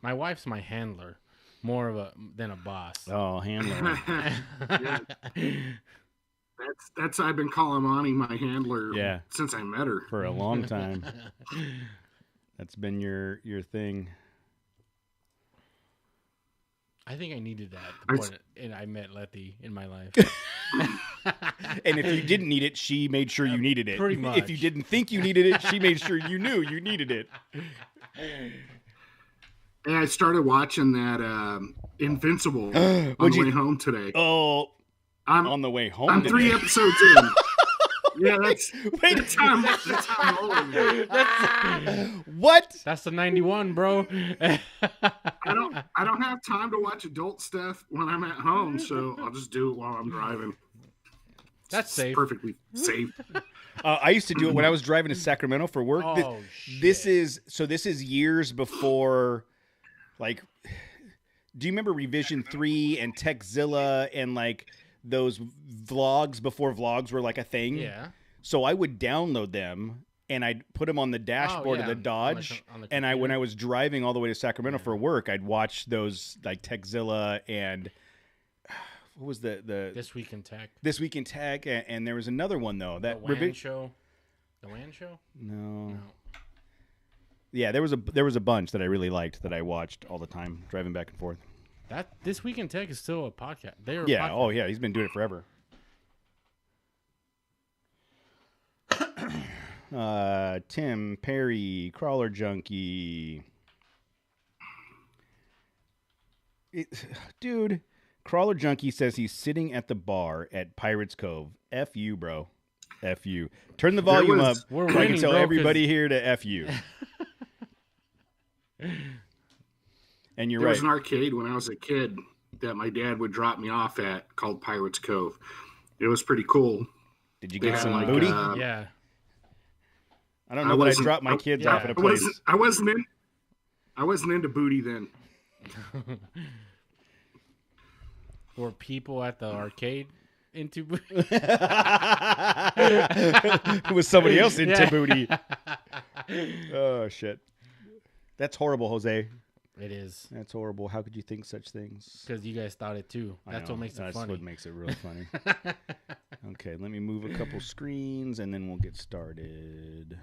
My wife's my handler, than a boss. Oh, handler. Yeah. That's I've been calling Monty my handler since I met her. For a long time. That's been your thing. I think I needed that at the point I met Letty in my life. And if you didn't need it, she made sure you needed it. Pretty much. If you didn't think you needed it, she made sure you knew you needed it. And I started watching that Invincible on the way home today. Oh, on the way home. I'm 3 episodes in. Yeah, that's how I'm rolling. What? That's the 91, bro. I don't have time to watch adult stuff when I'm at home, so I'll just do it while I'm driving. That's safe. Perfectly safe. I used to do it when I was driving to Sacramento for work. Oh, shit. This is years before, like, do you remember Revision 3 and Techzilla and like those vlogs before vlogs were like a thing? Yeah. So I would download them and I'd put them on the dashboard of the Dodge. And when I was driving all the way to Sacramento for work, I'd watch those like Techzilla and what was the This Week in Tech. This Week in Tech, and there was another one though that The WAN show. The WAN show? No. Yeah, there was a bunch that I really liked that I watched all the time driving back and forth. That This Week in Tech is still a podcast. Yeah. Oh yeah, he's been doing it forever. Tim Perry, Crawler Junkie. Dude, Crawler Junkie says he's sitting at the bar at Pirates Cove. F you, bro. F you. Turn the volume up. We're so I can winning, tell bro, everybody here to F you. And you're there right. was an arcade when I was a kid that my dad would drop me off at called Pirates Cove. It was pretty cool. Did you get They some had, booty? Yeah. I don't know that I dropped my kids off at a place. I wasn't into booty then. Were people at the arcade into booty? Was somebody else into booty? Oh shit. That's horrible, Jose. It is. That's horrible. How could you think such things? Because you guys thought it too. That's what makes it funny. That's what makes it really funny. Okay, let me move a couple screens and then we'll get started.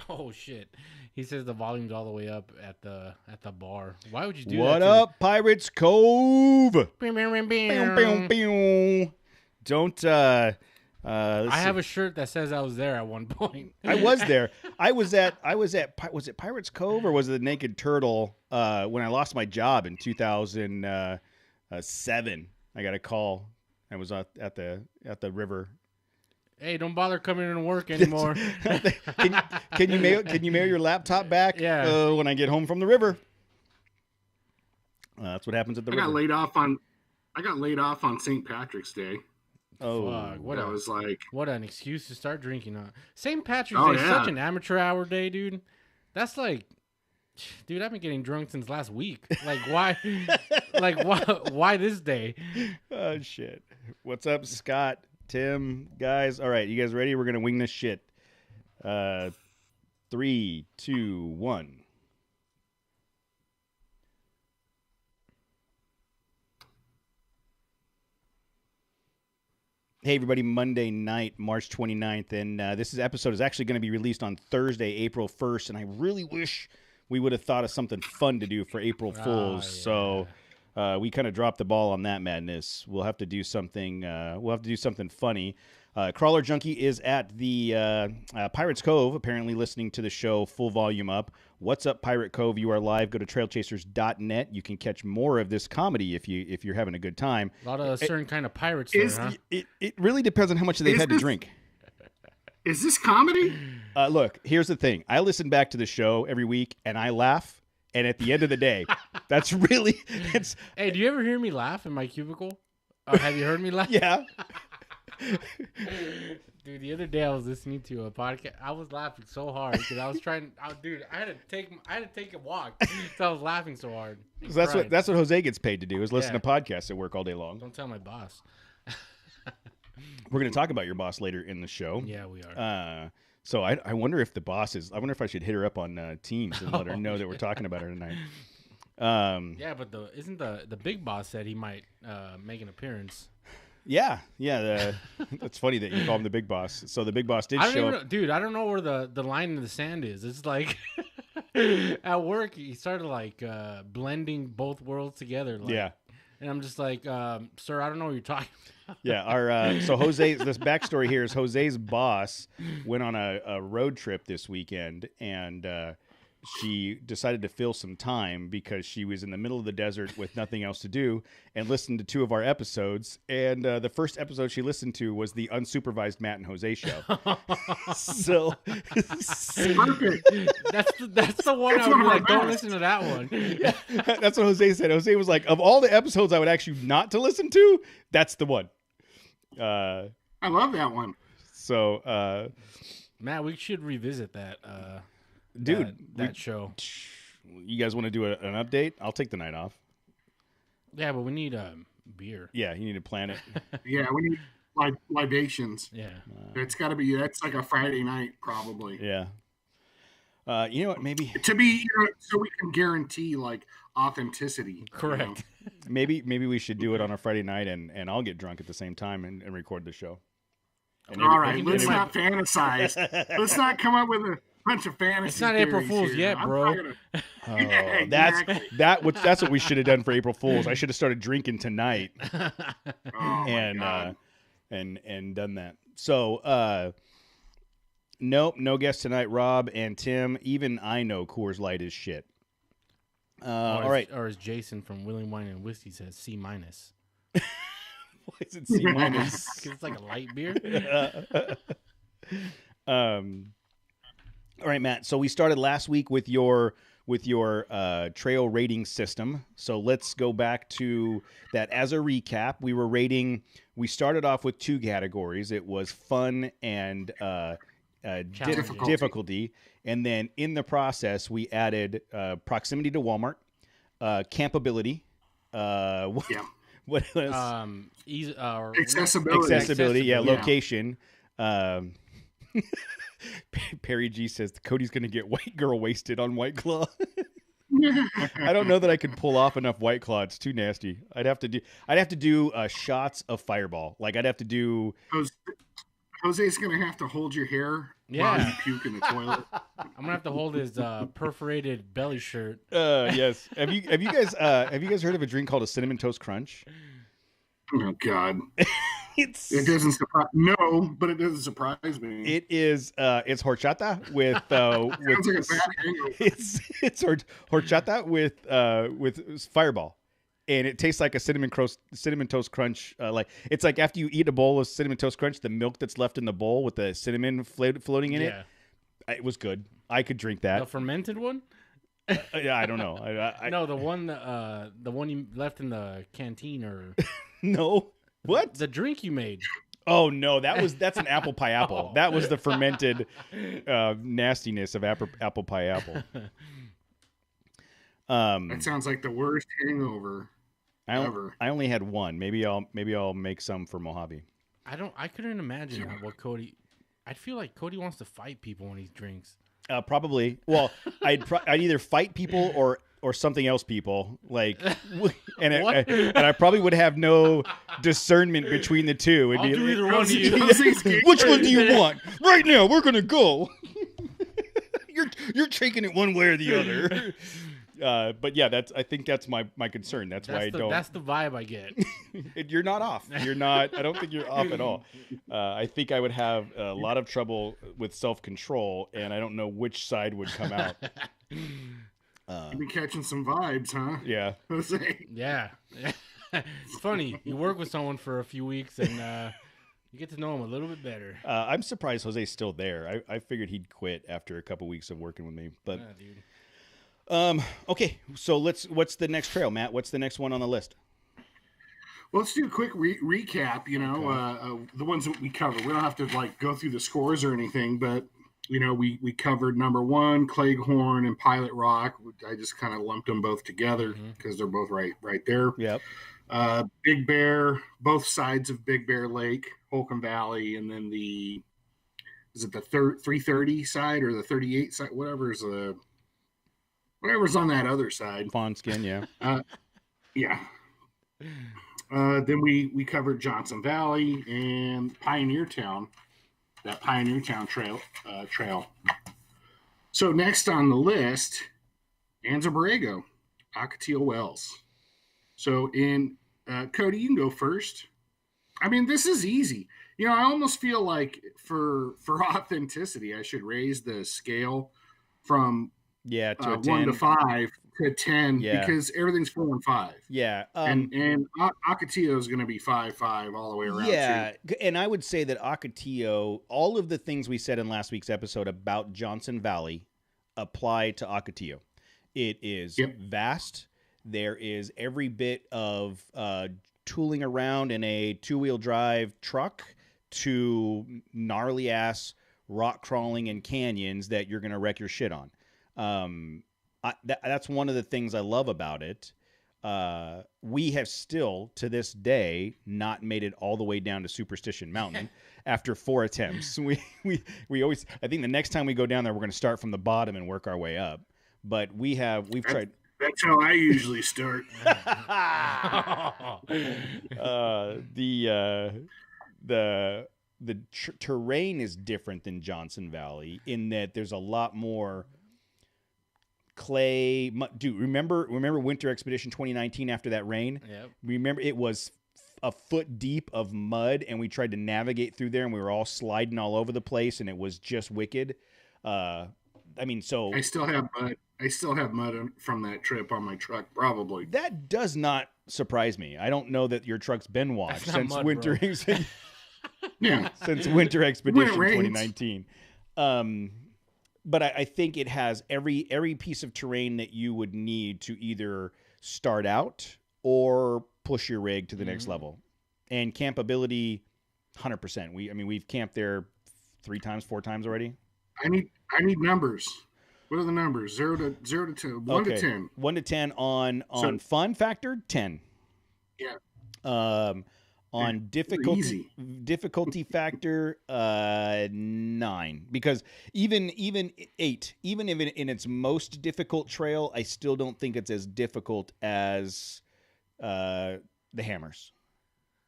Oh shit! He says the volume's all the way up at the bar. Why would you do what that? What up, Pirates Cove? Don't. I have a shirt that says I was there at one point. I was there. I was at. Was it Pirates Cove or was it the Naked Turtle? When I lost my job in 2007, I got a call. I was at the river. Hey, don't bother coming in to work anymore. Can you mail your laptop back? Yeah. When I get home from the river. That's what happens at the river. I got laid off on St. Patrick's Day. Oh, fuck. What an excuse to start drinking on. St. Patrick's Day is such an amateur hour day, dude. That's like, dude, I've been getting drunk since last week. Like, why? Why this day? Oh shit! What's up, Scott? Tim, guys. All right, you guys ready? We're gonna wing this shit. 3, 2, 1. Hey, everybody, Monday night, March 29th, and this episode is actually going to be released on Thursday, April 1st, and I really wish we would have thought of something fun to do for April Fools, so we kind of dropped the ball on that madness. We'll have to do something funny. Crawler Junkie is at the Pirates Cove, apparently listening to the show full volume up. What's up, Pirate Cove? You are live. Go to trailchasers.net. You can catch more of this comedy if you're having a good time. A lot of a certain kind of pirates there, huh? It really depends on how much they've had to drink. Is this comedy? Look, here's the thing. I listen back to the show every week, and I laugh. And at the end of the day, that's really... Hey, do you ever hear me laugh in my cubicle? Have you heard me laugh? Yeah. Dude, the other day I was listening to a podcast. I was laughing so hard because I was trying. Dude, I had to take a walk. So I was laughing so hard. So that's what Jose gets paid to do is listen to podcasts at work all day long. Don't tell my boss. We're going to talk about your boss later in the show. Yeah, we are. So I wonder if the boss is. I wonder if I should hit her up on Teams and let her know that we're talking about her tonight. Yeah, but isn't the big boss said he might make an appearance? Yeah. That's funny that you call him the big boss. So the big boss did show up. Dude, I don't know where the line in the sand is. It's like at work he started like blending both worlds together. Like, yeah. And I'm just like, sir, I don't know what you're talking about. Yeah, our so Jose. This backstory here is Jose's boss went on a road trip this weekend, and she decided to fill some time because she was in the middle of the desert with nothing else to do, and listened to 2 of our episodes. And the first episode she listened to was the unsupervised Matt and Jose show. So Perfect. That's the one I would be like, don't listen to that one. That's what Jose said. Jose was like, of all the episodes I would actually not to listen to, that's the one. I love that one. So Matt, we should revisit that. Dude, that show. You guys want to do an update? I'll take the night off. Yeah, but we need beer. Yeah, you need to plan it. Yeah, we need libations. Yeah. It's got to be, that's like a Friday night probably. Yeah. You know what? Maybe to be, so we can guarantee like authenticity. Correct. Maybe we should do it on a Friday night, and I'll get drunk at the same time and record the show. All right, let's not fantasize. Let's not come up with a bunch of fantasy. It's not April Fool's here. yet, bro. That's what we should have done for April Fool's. I should have started drinking tonight, and done that. So, nope, no guest tonight. Rob and Tim. Even I know Coors Light is shit. All right. Or as Jason from Willing Wine and Whiskey says, C-. Why is it C-? Because it's like a light beer. All right, Matt. So we started last week with your trail rating system. So let's go back to that as a recap. We started off with 2 categories. It was fun and difficulty. And then in the process, we added proximity to Walmart, campability. What else? Accessibility. Location. Perry G says Cody's going to get white girl wasted on White Claw. I don't know that I could pull off enough White Claw. It's too nasty. I'd have to do shots of Fireball. Like I'd have to do. Jose's going to have to hold your hair while you puke in the toilet. I'm gonna have to hold his perforated belly shirt. Yes. Have you guys heard of a drink called a Cinnamon Toast Crunch? Oh God. It doesn't surprise. No, but it doesn't surprise me. It is. It's horchata with. Sounds like a bad hangover. It's horchata with Fireball, and it tastes like a cinnamon toast crunch. Like it's like after you eat a bowl of cinnamon toast crunch, the milk that's left in the bowl with the cinnamon floating in it. It was good. I could drink that. The fermented one. Yeah, I don't know. No, the one you left in the canteen or. No. What? The drink you made. Oh no, that's an apple pie apple. That was the fermented nastiness of apple pie apple. That sounds like the worst hangover ever. I only had one. Maybe I'll make some for Mojave. I couldn't imagine what Cody. I feel like Cody wants to fight people when he drinks. Probably. Well, I'd either fight people or something else people like, and I probably would have no discernment between the two. I'll do either one of you. Which one do you want? Right now, we're gonna go. You're taking it one way or the other. But yeah, I think that's my concern. That's why I don't. That's the vibe I get. You're not off. You're not. I don't think you're off at all. I think I would have a lot of trouble with self-control, and I don't know which side would come out. You've been catching some vibes, huh? Yeah. Yeah. It's funny. You work with someone for a few weeks and you get to know him a little bit better. I'm surprised Jose's still there. I figured he'd quit after a couple weeks of working with me. But okay, so what's the next trail, Matt? What's the next one on the list? Well, let's do a quick recap, the ones that we covered. We don't have to go through the scores or anything, but we covered number 1, Cleghorn and Pilot Rock. I just kind of lumped them both together because they're both right there. Yep. Big Bear, both sides of Big Bear Lake, Holcomb Valley, and then the is it the 330 side or the 38 side? Whatever's on that other side. Fawn skin, yeah. Yeah. Then we covered Johnson Valley and Pioneer Town, that Pioneer Town trail. So next on the list, Anza Borrego, Ocotillo Wells. So Cody, you can go first. I mean, this is easy. You know, I almost feel like for authenticity, I should raise the scale from to a 1 to 5 to 10 because everything's 4 and 5. Yeah. And Ocotillo is going to be 5-5 all the way around. Yeah. Too. And I would say that Ocotillo, all of the things we said in last week's episode about Johnson Valley apply to Ocotillo. It is vast. There is every bit of tooling around in a 2-wheel drive truck to gnarly ass rock crawling in canyons that you're going to wreck your shit on. That's one of the things I love about it. We have still, to this day, not made it all the way down to Superstition Mountain after 4 attempts. We always, I think the next time we go down there, we're going to start from the bottom and work our way up. But we've tried. That's how I usually start. The terrain is different than Johnson Valley in that there's a lot more clay. Dude, remember Winter Expedition 2019 after that rain? Yep. Remember it was a foot deep of mud, and we tried to navigate through there, and we were all sliding all over the place, and it was just wicked. I mean, so I still have mud from that trip on my truck, probably. That does not surprise me. I don't know that your truck's been washed since mud, winter. Yeah, since Winter Expedition 2019. But I think it has every piece of terrain that you would need to either start out or push your rig to the next level. And campability, 100%. We've camped there 3 times, 4 times already. I need numbers. What are the numbers? 0 to 10. 1 to 10. 1 to 10 on fun factor, 10. Yeah. On difficulty factor, 9, because even 8, even if in its most difficult trail, I still don't think it's as difficult as the hammers.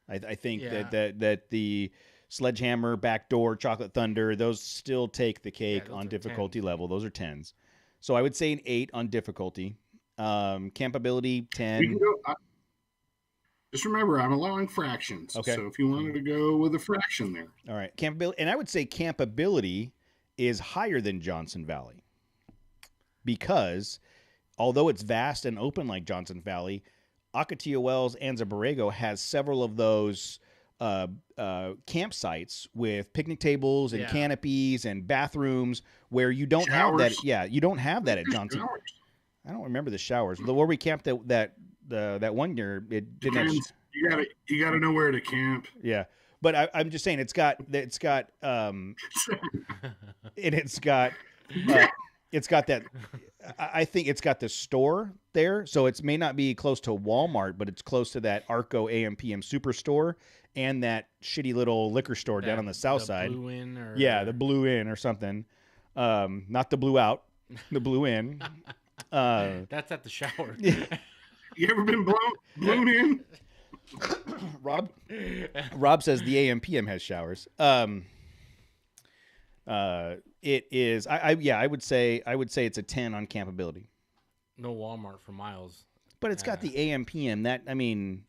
I think that the Sledgehammer, Backdoor, Chocolate Thunder, those still take the cake on difficulty 10s. level. Those are 10s. So I would say an 8 on difficulty. Campability, 10. Just remember, I'm allowing fractions. Okay. So if you wanted to go with a fraction there. All right. Campability. And I would say campability is higher than Johnson Valley. Because although it's vast and open like Johnson Valley, Ocotillo Wells, Anza Borrego has several of those campsites with picnic tables and canopies and bathrooms where you don't have that. Yeah, you don't have that at Johnson. Showers. I don't remember the showers. Where we camped that one year, it didn't. You got to know where to camp. Yeah, but I'm just saying it's got and it's got that. I think it's got the store there, so it may not be close to Walmart, but it's close to that Arco AM/PM Superstore and that shitty little liquor store down on the south side. Blue Inn the Blue Inn or something. Not the Blue Out, the Blue Inn. That's at the shower. You ever been blown in? Rob says the AM/PM has showers. It is. I would say it's a 10 on campability. No Walmart for miles. But it's got the AM/PM.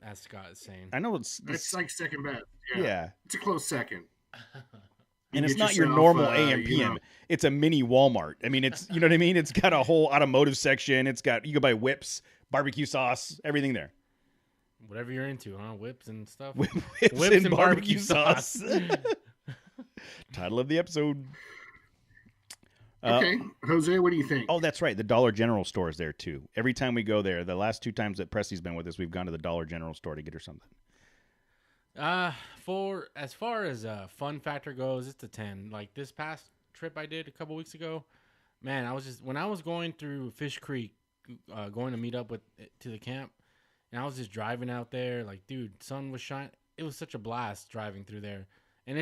As Scott is saying. I know it's like second best. Yeah. It's a close second. And it's not your normal AM/PM. It's a mini Walmart. I mean, it's, you know what I mean? It's got a whole automotive section. You can buy whips, barbecue sauce, everything there. Whatever you're into, huh? Whips and stuff. Whips and barbecue sauce. Title of the episode. Okay. Jose, what do you think? Oh, that's right. The Dollar General store is there too. Every time we go there, the last 2 times that Presley's been with us, we've gone to the Dollar General store to get her something. For as far as fun factor goes, it's a 10. Like this past trip I did a couple weeks ago, man, when I was going through Fish Creek, going to meet up to the camp, and I was just driving out there, like, dude, sun was shining. It was such a blast driving through there, and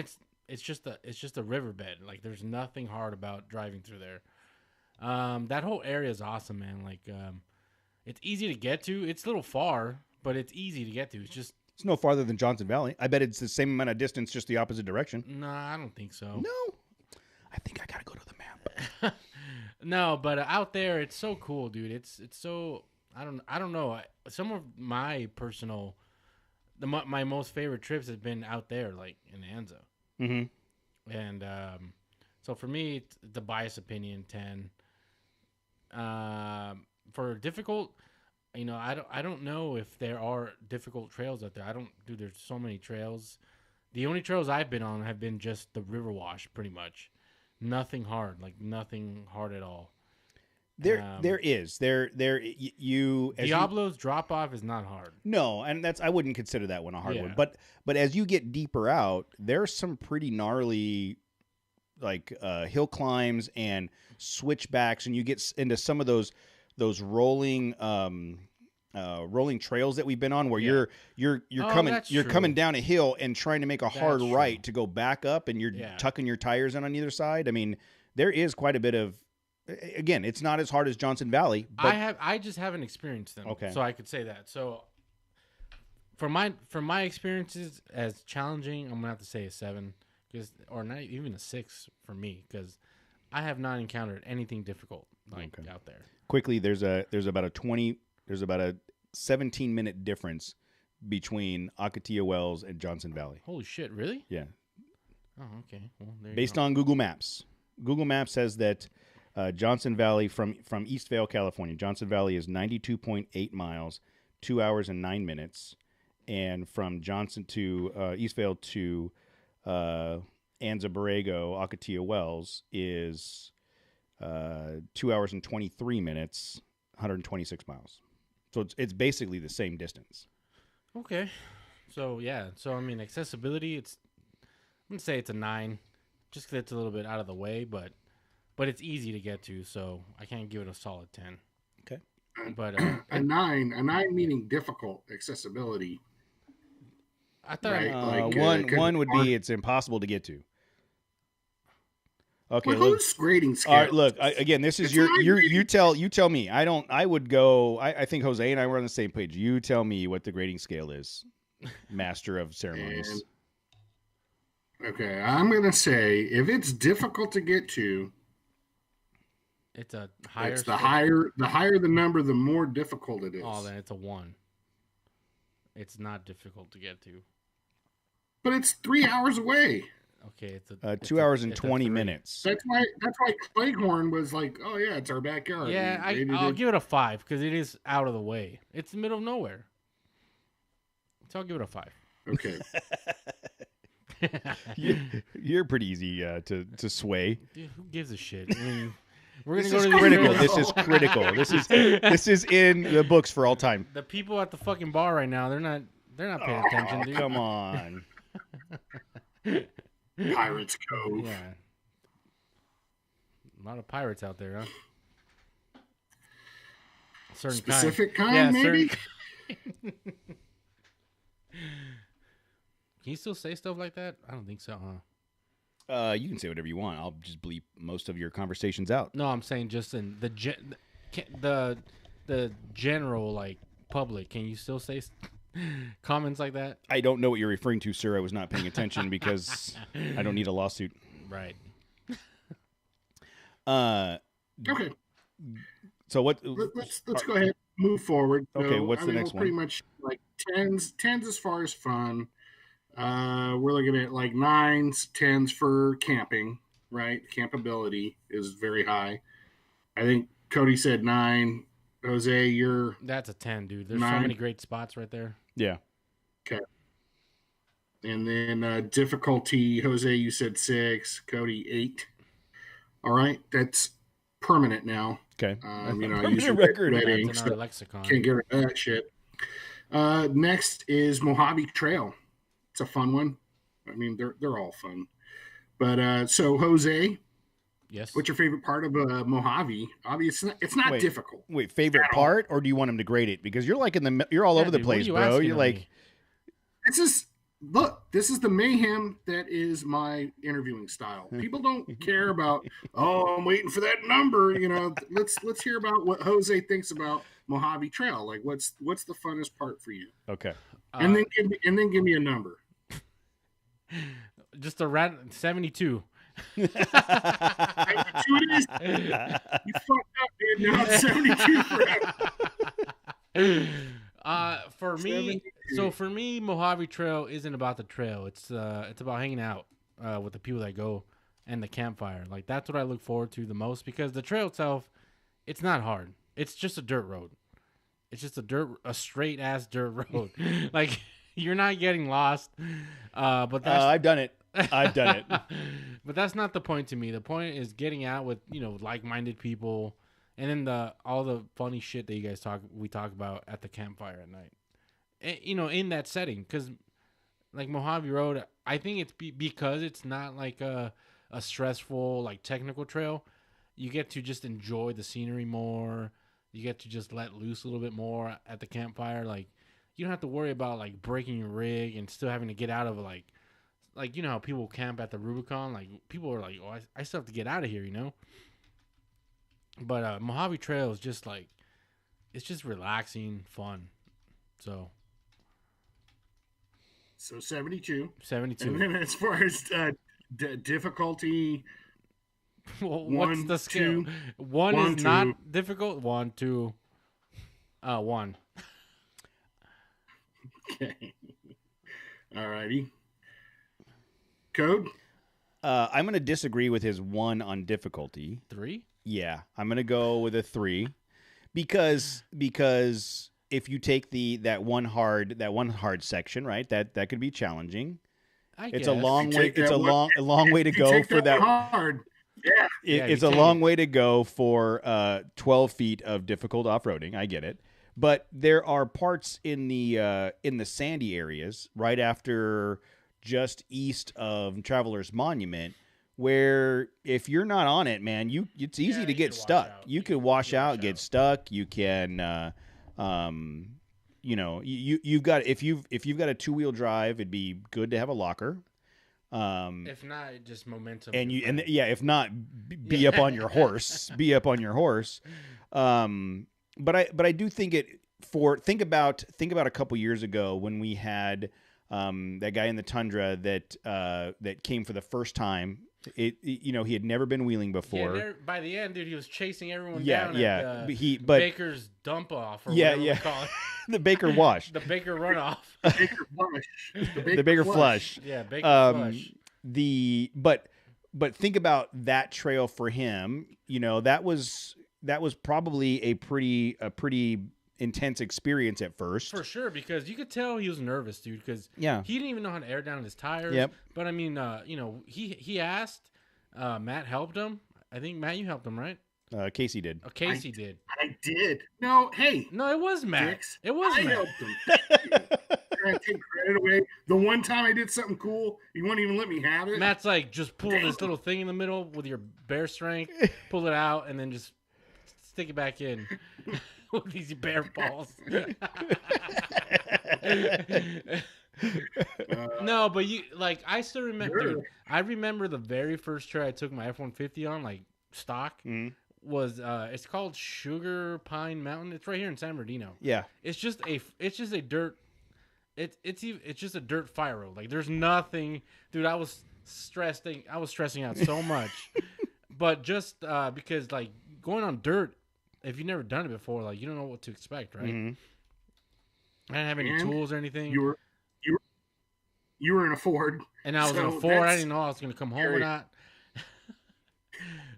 it's just a riverbed. Like there's nothing hard about driving through there. That whole area is awesome, man. Like it's easy to get to. It's a little far, but it's easy to get to. It's no farther than Johnson Valley. I bet it's the same amount of distance, just the opposite direction. No, I don't think so. No, I think I gotta go to the map. No, but out there, it's so cool, dude. It's so I don't know. Some of my personal, my most favorite trips have been out there, like in Anza. Mm-hmm. And so for me, it's the biased opinion 10. For difficult, I don't know if there are difficult trails out there. There's so many trails. The only trails I've been on have been just the river wash, pretty much. Nothing hard, like nothing hard at all. Diablo's drop off is not hard. No, and I wouldn't consider that one a hard Yeah. one. But as you get deeper out, there's some pretty gnarly like hill climbs and switchbacks, and you get into some of those rolling trails that we've been on, where you're coming down a hill and trying to make a hard right to go back up, and you're tucking your tires in on either side. I mean, there is quite a bit of. Again, it's not as hard as Johnson Valley. But I just haven't experienced them, okay. So I could say that. So for my experiences as challenging, I'm gonna have to say a 7, or not even a 6 for me, because I have not encountered anything difficult out there. Quickly, there's about a 17-minute difference between Ocotillo Wells and Johnson Valley. Holy shit! Really? Yeah. Oh, okay. Well, based on Google Maps. Google Maps says that Johnson Valley from Eastvale, California, Johnson Valley is 92.8 miles, 2 hours and 9 minutes, and from Johnson to Eastvale to Anza Borrego, Ocotillo Wells is 2 hours and 23 minutes, 126 miles. So it's basically the same distance. Okay. So yeah. So I mean, accessibility. I'm gonna say it's a 9, just because it's a little bit out of the way, but it's easy to get to. So I can't give it a solid 10. Okay. But a 9 meaning difficult accessibility. I thought right? One would be it's impossible to get to. Okay, well, who's grading scale? All right, look. Again, this is you tell me. I would go. I think Jose and I were on the same page. You tell me what the grading scale is, master of ceremonies. Okay, I'm gonna say if it's difficult to get to, it's a higher. It's the higher the number, the more difficult it is. Oh, then it's a 1. It's not difficult to get to. But it's 3 hours away. Okay, it's 2 hours and 20 minutes. That's why Cleghorn was like, "Oh yeah, it's our backyard." Yeah, I'll give it a 5 because it is out of the way. It's the middle of nowhere. So I'll give it a 5. Okay. You're pretty easy to sway. Dude, who gives a shit? I mean, we're gonna This go is to critical. This is critical. This is in the books for all time. The people at the fucking bar right now, they're not paying attention, dude. Come on. Pirates Cove. Yeah. A lot of pirates out there, huh? Certain specific kind maybe? Can you still say stuff like that? I don't think so, huh? You can say whatever you want. I'll just bleep most of your conversations out. No, I'm saying just in the general like public. Can you still say comments like that? I don't know what you're referring to, sir. I was not paying attention because I don't need a lawsuit. Right. Okay. So what? Let's go ahead and move forward. Okay, so, what's the next one? Pretty much like tens as far as fun. We're looking at like 9s, 10s for camping, right? Campability is very high. I think Cody said 9. Jose, that's a 10, dude. There's 9. so many great spots right there. Yeah. Okay. And then difficulty, Jose, you said 6. Cody, 8. All right, that's permanent now. Okay. I use record. rating, That's in our lexicon. can't get rid of that shit. Next is Mojave Trail. It's a fun one. I mean, they're all fun. But so Jose, yes. What's your favorite part of Mojave? Obviously, it's not difficult. Wait, favorite part, or do you want him to grade it? Because you're like you're all over the place, what are you bro. asking You're of like, me? This is look, this is the mayhem that is my interviewing style. People don't care about, oh, I'm waiting for that number. Let's hear about what Jose thinks about Mojave Trail. Like, what's the funnest part for you? Okay. And then give me a number. Just a random 72. 72 it is. You fucked up, dude. Now it's 72 forever. For me, 72. for me, Mojave Trail isn't about the trail. It's about hanging out with the people that go and the campfire. Like, that's what I look forward to the most, because the trail itself, it's not hard. It's just a dirt road. It's just a straight ass dirt road. Like, you're not getting lost. But that's I've done it. But that's not the point to me. The point is getting out with, like-minded people, and then all the funny shit that you guys we talk about at the campfire at night. And, in that setting, because like Mojave Road, I think it's because it's not like a stressful, like, technical trail. You get to just enjoy the scenery more. You get to just let loose a little bit more at the campfire. Like, you don't have to worry about, like, breaking your rig and still having to get out of, like how people camp at the Rubicon. Like, people are like, oh, I still have to get out of here, But Mojave Trail is just like, it's just relaxing, fun. So 72. 72. And then as far as difficulty, Well, One, what's the scale? two. One One, is two. not difficult. 1, 2, 1. Okay. All righty. Code? I'm going to disagree with his 1 on difficulty. 3? Yeah, I'm going to go with a 3 because if you take that one hard section, right? That could be challenging. It's a long way. It's a long way to go for that. Hard. Yeah. It's a long way to go for 12 feet of difficult off-roading. I get it. But there are parts in the sandy areas right after just east of Traveler's Monument where if you're not on it, man, it's easy to get stuck. You could wash out, get stuck. You can you've got if you've got a 2-wheel drive, it'd be good to have a locker. If not, just momentum. If not, be up on your horse. Be up on your horse. But I do think think about a couple years ago when we had that guy in the tundra that came for the first time. He had never been wheeling before. By the end, dude, he was chasing everyone down. Yeah. At Baker's dump off. Or whatever we call it. The Baker wash. The Baker runoff. Baker flush. The Baker flush. Yeah, Baker flush. But think about that trail for him. That was probably a pretty intense experience at first. For sure, because you could tell he was nervous, dude, because he didn't even know how to air down his tires. Yep. But I mean, he asked. Matt helped him. I think, Matt, you helped him, right? Casey did. Oh, Casey did. I did. No, hey. No, it was Matt. Dicks. It was Matt. I helped him. Trying to take credit away. The one time I did something cool, you won't even let me have it. Matt's like, just pull this little thing in the middle with your bare strength, pull it out, and then just stick it back in with these bare balls. No, but I still remember. Dude, I remember the very first trail I took my F-150 on, like stock. Mm-hmm. Was it's called Sugar Pine Mountain. It's right here in San Bernardino. Yeah, it's just a dirt. It's just a dirt fire road. Like, there's nothing, dude. I was stressing out so much, but just because, like, going on dirt, if you've never done it before, like, you don't know what to expect, right? Mm-hmm. I didn't have any tools or anything. You were in a Ford, and I was in a Ford. I didn't know I was going to come home or not.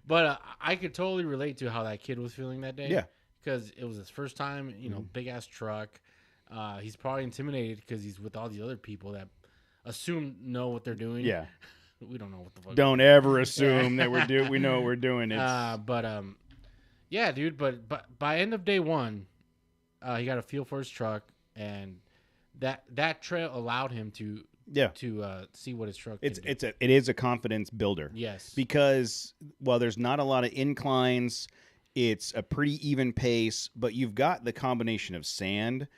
But I could totally relate to how that kid was feeling that day. Yeah. Because it was his first time, big-ass truck. He's probably intimidated because he's with all the other people that know what they're doing. Yeah. We don't know what the fuck. Don't ever assume that we know what we're doing. Yeah, dude. But by end of day 1, he got a feel for his truck, and that trail allowed him to see what his truck can do. It is a confidence builder. Yes. Because while there's not a lot of inclines, it's a pretty even pace, but you've got the combination of sand,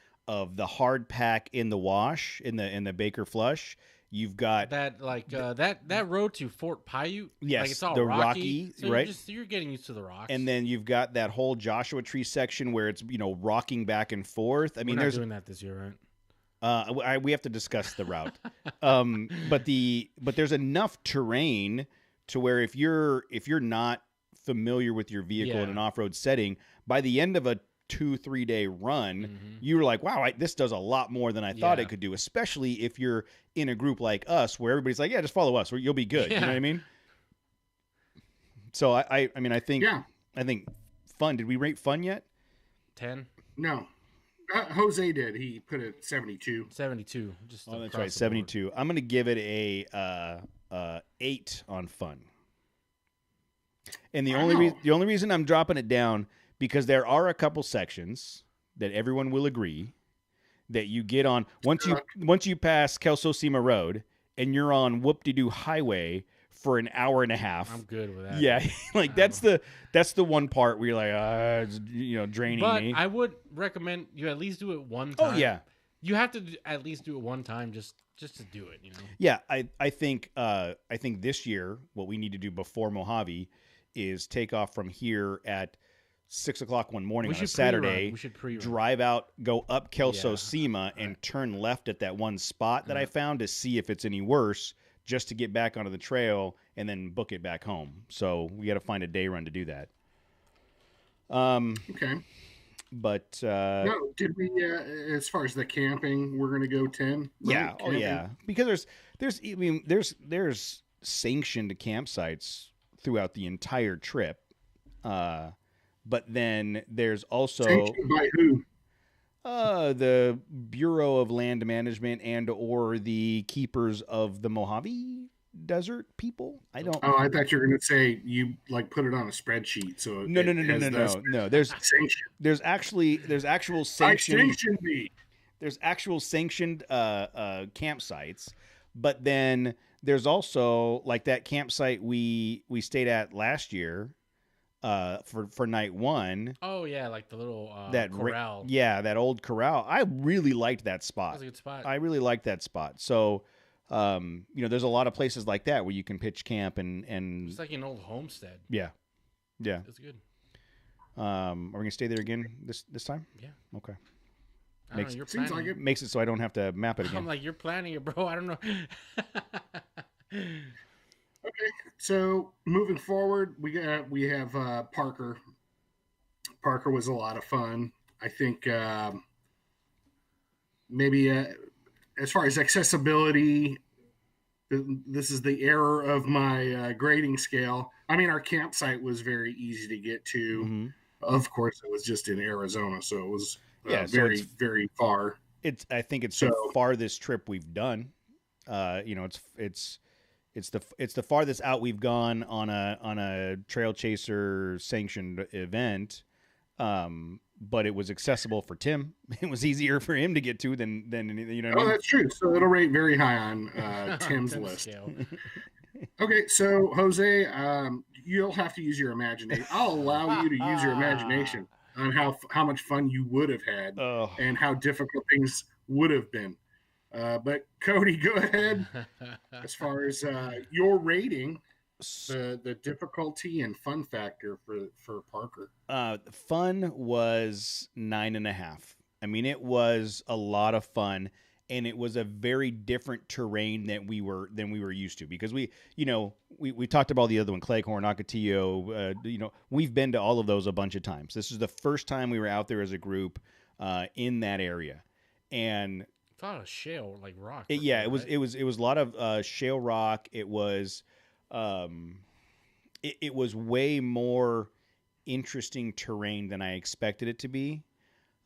the hard pack in the wash in the Baker Flush. You've got that that road to Fort Paiute. Yes, like it's all the rocky, so right? You're getting used to the rocks. And then you've got that whole Joshua Tree section where it's rocking back and forth. I mean, We're not there's doing that this year, right? we have to discuss the route, but there's enough terrain to where if you're not familiar with your vehicle in an off-road setting, by the end of a 2-3 day run, you're like, wow, this does a lot more than I thought it could do, especially if you're in a group like us where everybody's like, yeah, just follow us, you'll be good. You know what I mean? So I think fun. Did we rate fun yet? 10? No. Jose did. He put it 72. 72. That's right, 72. I'm going to give it a 8 on fun. And the only reason I'm dropping it down, because there are a couple sections that everyone will agree that you get on once you pass Kelsosima Road and you're on Whoop-de-Doo Highway for an hour and a half. I'm good with that. Yeah, like that's the one part where you're like, it's, draining me. But I would recommend you at least do it one time. Oh yeah, you have to at least do it one time just to do it. Yeah, I think this year what we need to do before Mojave is take off from here at 6 o'clock one morning on a Saturday. We should pre-run. Drive out, go up Kelsosima, and turn left at that one spot that I found to see if it's any worse, just to get back onto the trail and then book it back home. So we got to find a day run to do that. Okay. But no, did we? As far as the camping, we're gonna go 10. Yeah. Oh yeah. Because there's sanctioned campsites throughout the entire trip. But then there's also sanctioned by who? The Bureau of Land Management and or the keepers of the Mojave Desert people. I don't. Oh, I thought you were going to say you put it on a spreadsheet. So no. There's actual sanctioned. There's actual sanctioned campsites, but then there's also like that campsite we stayed at last year. For night one. Oh yeah, like the little corral. That old corral. I really liked that spot. That's a good spot. I really liked that spot. So, there's a lot of places like that where you can pitch camp and it's like an old homestead. Yeah. That's good. Are we gonna stay there again this time? Yeah. Okay. Seems like it makes it so I don't have to map it again. I'm like, you're planning it, bro. I don't know. Okay, so moving forward, we have Parker. Parker was a lot of fun. I think maybe as far as accessibility, this is the error of my grading scale. I mean, our campsite was very easy to get to. Mm-hmm. Of course, it was just in Arizona, so it was very far. I think it's the farthest trip we've done. It's the farthest out we've gone on a Trailchaser sanctioned event, but it was accessible for Tim. It was easier for him to get to than anything. What I mean? That's true. So it'll rate very high on Tim's list. Okay, so Jose, you'll have to use your imagination. I'll allow you to use your imagination on how much fun you would have had and how difficult things would have been. But Cody, go ahead. As far as your rating, the difficulty and fun factor for Parker. Fun was 9.5. I mean, it was a lot of fun, and it was a very different terrain than we were used to, because we talked about the other one, Cleghorn, Ocotillo. We've been to all of those a bunch of times. This is the first time we were out there as a group in that area, and a lot of shale, like rock. It was a lot of shale rock. It was it was way more interesting terrain than I expected it to be.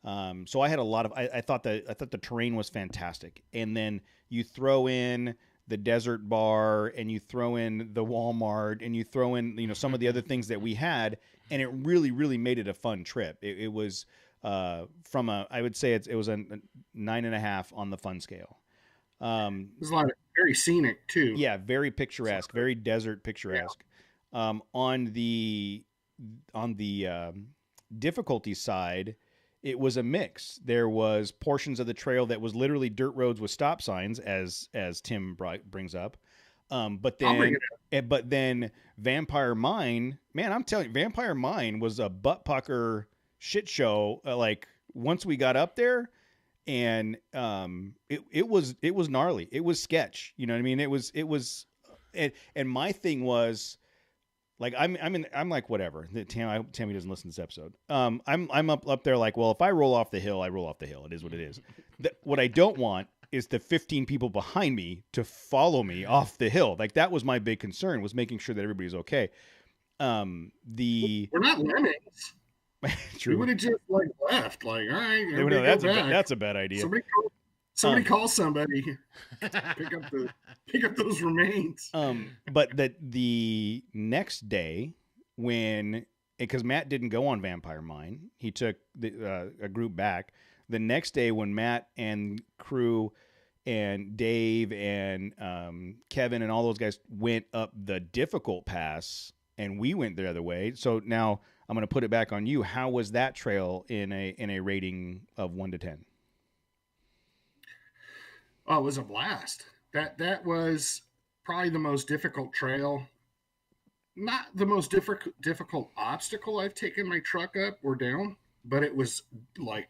So I had a lot of I thought the terrain was fantastic, and then you throw in the desert bar, and you throw in the Walmart, and you throw in some of the other things that we had, and it really made it a fun trip. It was. I would say it was a 9.5 on the fun scale. There's a lot of very scenic too. Yeah, very picturesque, very desert picturesque. Yeah. On the difficulty side, it was a mix. There was portions of the trail that was literally dirt roads with stop signs, as Tim brings up. But then Vampire Mine, man, I'm telling you, Vampire Mine was a butt pucker shit show. Like once we got up there, and it was gnarly. It was sketch. You know what I mean? It was, and my thing was, like I'm like whatever. Tammy doesn't listen to this episode. I'm up there like, well, if I roll off the hill, I roll off the hill. It is what it is. What I don't want is the 15 people behind me to follow me off the hill. Like that was my big concern, was making sure that everybody's okay. We're not lemmings. True. We would have just like left. Like, all right, no, that's a bad idea. Somebody call somebody. pick up those remains. But the next day, because Matt didn't go on Vampire Mine, he took a group back. The next day, when Matt and crew and Dave and Kevin and all those guys went up the difficult pass, and we went the other way. So now I'm going to put it back on you. How was that trail in a rating of 1 to 10? Oh, it was a blast. That was probably the most difficult trail. Not the most difficult obstacle I've taken my truck up or down, but it was like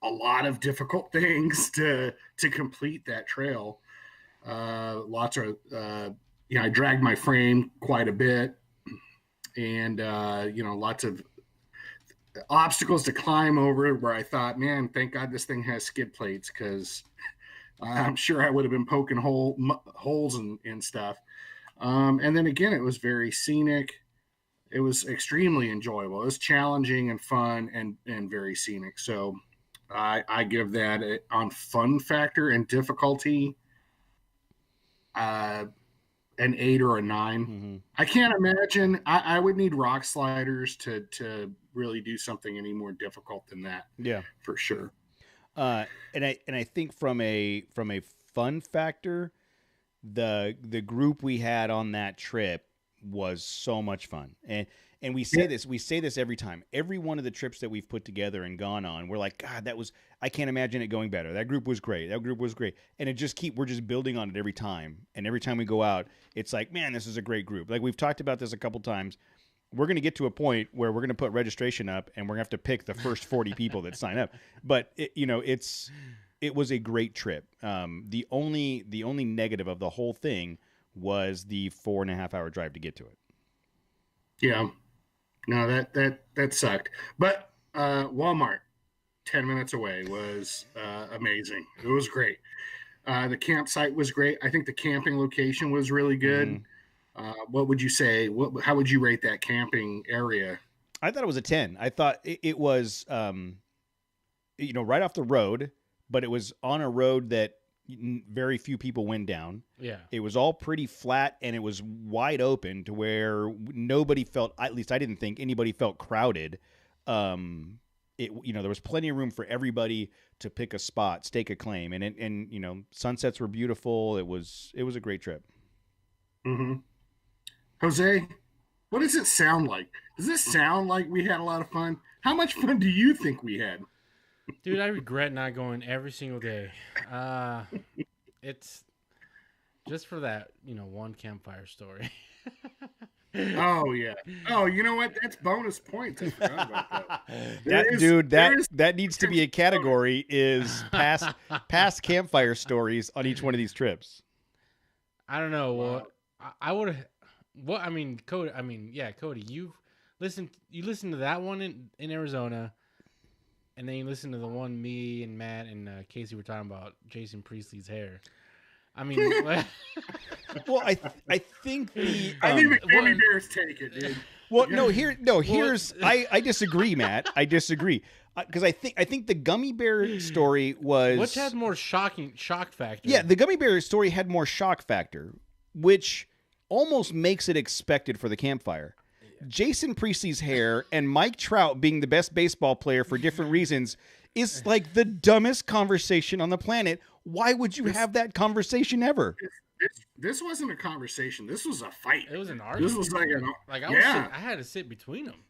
a lot of difficult things to complete that trail. Lots of, I dragged my frame quite a bit, and, lots of obstacles to climb over where I thought, man, thank God this thing has skid plates, because I'm sure I would have been poking holes and stuff. And then again, it was very scenic. It was extremely enjoyable. It was challenging and fun and very scenic. So I give that on fun factor and difficulty an 8 or a 9. Mm-hmm. I can't imagine. I would need rock sliders to really do something any more difficult than that. Yeah, for sure. And I think from a fun factor, the group we had on that trip was so much fun. And we say this every time. Every one of the trips that we've put together and gone on, we're like, God, I can't imagine it going better. That group was great. And we're just building on it every time. And every time we go out, it's like, man, this is a great group. Like we've talked about this a couple times. We're going to get to a point where we're going to put registration up, and we're going to have to pick the first 40 people that sign up. But it was a great trip. The only negative of the whole thing was the 4.5 hour drive to get to it. Yeah, no, that sucked. But Walmart, 10 minutes away, was amazing. It was great. The campsite was great. I think the camping location was really good. Mm-hmm. What would you say? How would you rate that camping area? I thought it was a 10. I thought it was, right off the road, but it was on a road that very few people went down. Yeah. It was all pretty flat, and it was wide open to where nobody felt, at least I didn't think anybody felt crowded. There was plenty of room for everybody to pick a spot, stake a claim, and sunsets were beautiful. It was a great trip. Mm-hmm. Jose, what does it sound like? Does it sound like we had a lot of fun? How much fun do you think we had? Dude, I regret not going every single day. It's just for that, one campfire story. Oh, yeah. Oh, you know what? That's bonus points. I forgot about that. That needs to be a category, is past campfire stories on each one of these trips. I don't know. Well, I would have... Well, I mean, Cody. Cody. You listened to that one in Arizona, and then you listened to the one me and Matt and Casey were talking about Jason Priestley's hair. I mean, well, I think the I think the gummy bears take it, dude. Well, here's I disagree, Matt. I disagree because I think the gummy bear story was which had more shock factor. Yeah, the gummy bear story had more shock factor, which almost makes it expected for the campfire. Jason Priestley's hair and Mike Trout being the best baseball player for different reasons is like the dumbest conversation on the planet. Why would you have that conversation ever? This wasn't a conversation. This was a fight. It was an argument. This was I had to sit between them.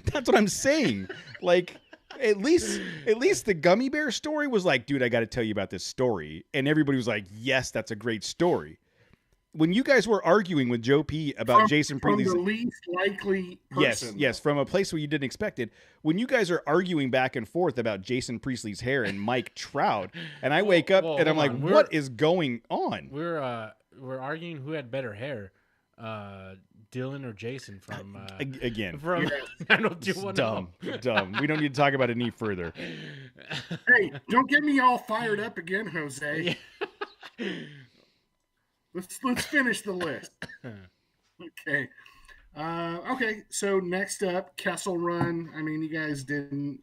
That's what I'm saying. Like, At least the gummy bear story was like, dude, I got to tell you about this story, and everybody was like, yes, that's a great story. When you guys were arguing with Joe P about Jason Priestley's, from the least likely person. Yes, from a place where you didn't expect it. When you guys are arguing back and forth about Jason Priestley's hair and Mike Trout, and I wake up and I'm like, what is going on? We're arguing who had better hair, Dylan or Jason from again from 90210. Dumb. We don't need to talk about it any further. Hey, don't get me all fired up again, Jose. Yeah. Let's finish the list. Okay. Okay. So next up, Kessel Run. I mean, you guys didn't.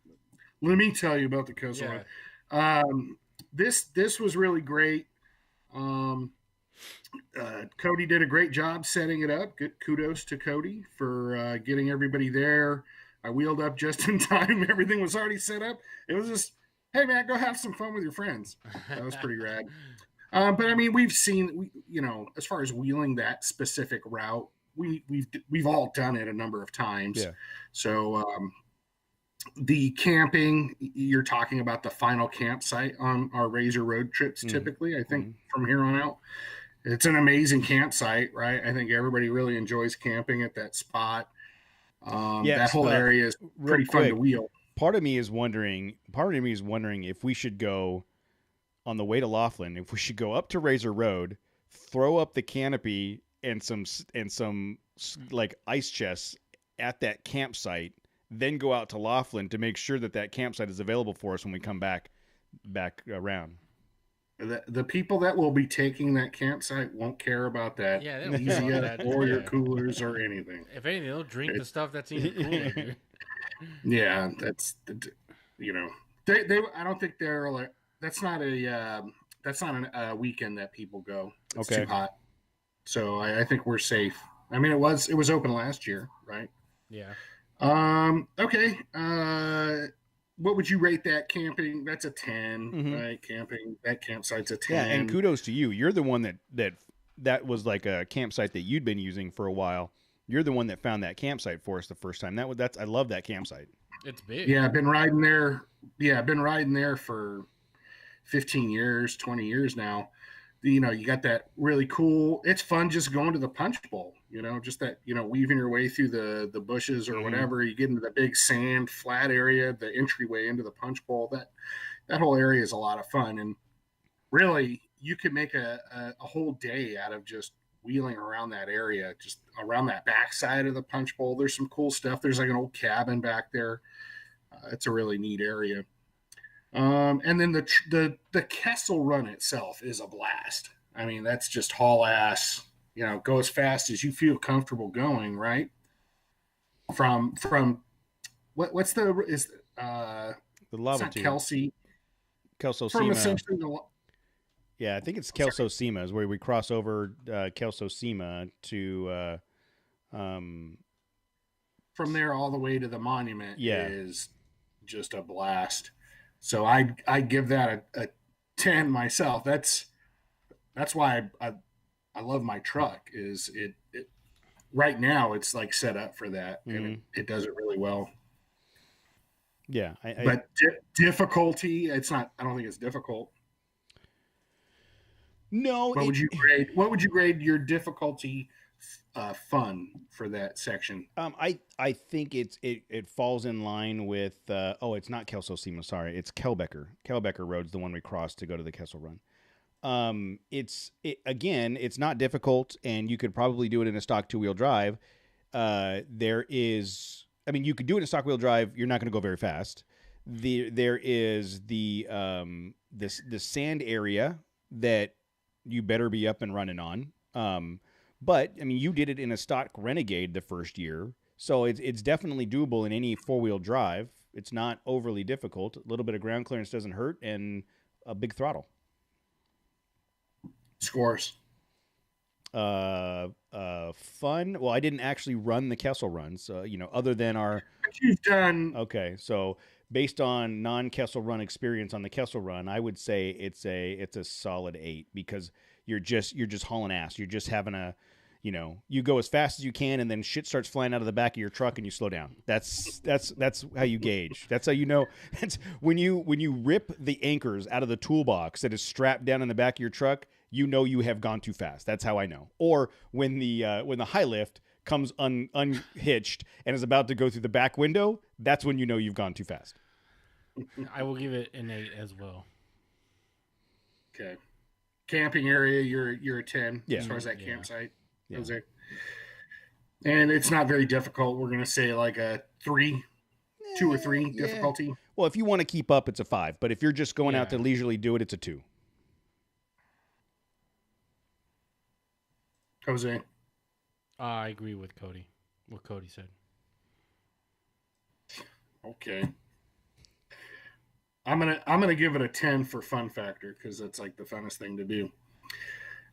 Let me tell you about the Kessel Run. This was really great. Cody did a great job setting it up. Good kudos to Cody for getting everybody there. I wheeled up just in time. Everything was already set up. It was just, hey man, go have some fun with your friends. That was pretty rad. But I mean, we've seen, as far as wheeling that specific route, we've all done it a number of times. Yeah. So the camping, you're talking about the final campsite on our Razor road trips. Typically, I think from here on out, it's an amazing campsite, right? I think everybody really enjoys camping at that spot. That whole area is pretty fun to wheel. Part of me is wondering if we should go on the way to Laughlin, if we should go up to Razor Road, throw up the canopy and some like ice chests at that campsite, then go out to Laughlin to make sure that campsite is available for us when we come back around. The people that will be taking that campsite won't care about that. Yeah, they don't care about that. Or your coolers or anything. If anything, they'll drink the stuff that's even cooler. Yeah, that's they. I don't think they're like. That's not a weekend that people go. It's too hot. So I think we're safe. I mean, it was open last year, right? Yeah. Okay. What would you rate that camping? That's a 10, right? Camping, that campsite's a 10. Yeah, and kudos to you. You're the one that was like a campsite that you'd been using for a while. You're the one that found that campsite for us the first time. I love that campsite. It's big. Yeah, I've been riding there. Yeah, I've been riding there for 15 years, 20 years now. You got that really cool. It's fun just going to the punch bowl, just that, weaving your way through the bushes or whatever. You get into the big sand flat area, the entryway into the punch bowl. That whole area is a lot of fun. And really, you could make a whole day out of just wheeling around that area, just around that backside of the punch bowl. There's some cool stuff. There's like an old cabin back there. It's a really neat area. And then the Kessel Run itself is a blast. I mean, that's just haul ass, go as fast as you feel comfortable going, right? From what's the lava tube? Kelso Sima. Essentially I think it's Kelso Sima is where we cross over Kelso Sima to from there all the way to the monument is just a blast. So I give that a 10 myself. That's why I love my truck. Is it right now it's like set up for that, and it does it really well. Yeah, but difficulty, it's not. I don't think it's difficult. No. What would you grade your difficulty? Fun for that section. I think it falls in line with it's not Kelso Sima, sorry, it's Kelbecker Road's the one we crossed to go to the Kessel Run. It's not difficult, and you could probably do it in a stock 2-wheel drive. You could do it in a stock wheel drive. You're not going to go very fast. There is the sand area that you better be up and running on. But I mean, you did it in a stock Renegade the first year, so it's definitely doable in any 4-wheel drive. It's not overly difficult. A little bit of ground clearance doesn't hurt, and a big throttle. Scores. Fun. Well, I didn't actually run the Kessel Run, so other than our. But you've done. Okay, so based on non-Kessel Run experience on the Kessel Run, I would say it's a solid 8 because you're just hauling ass. You're just having a you go as fast as you can, and then shit starts flying out of the back of your truck, and you slow down. That's how you gauge. That's how you know. That's when you rip the anchors out of the toolbox that is strapped down in the back of your truck, you have gone too fast. That's how I know. Or when the high lift comes unhitched and is about to go through the back window, that's when you know you've gone too fast. I will give it an 8 as well. Okay. Camping area, you're a 10 Yeah. as far as that campsite. Yeah. Jose. And it's not very difficult. We're gonna say like a 3, 2 or 3 difficulty. Well, if you want to keep up, it's a 5. But if you're just going out to leisurely do it, it's a 2. Jose. I agree with Cody. What Cody said. Okay. I'm gonna give it a 10 for fun factor because that's like the funnest thing to do.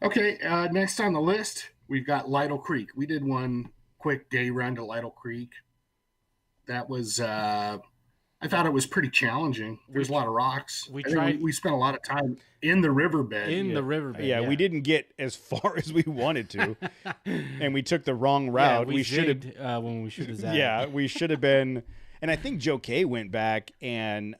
Okay, next on the list we've got Lytle Creek. We did one quick day run to Lytle Creek. That was I thought it was pretty challenging. There's a lot of rocks. We spent a lot of time in the riverbed. Yeah, we didn't get as far as we wanted to, and we took the wrong route. We should have when we should have. Yeah, we should have been. And I think Joe K went back and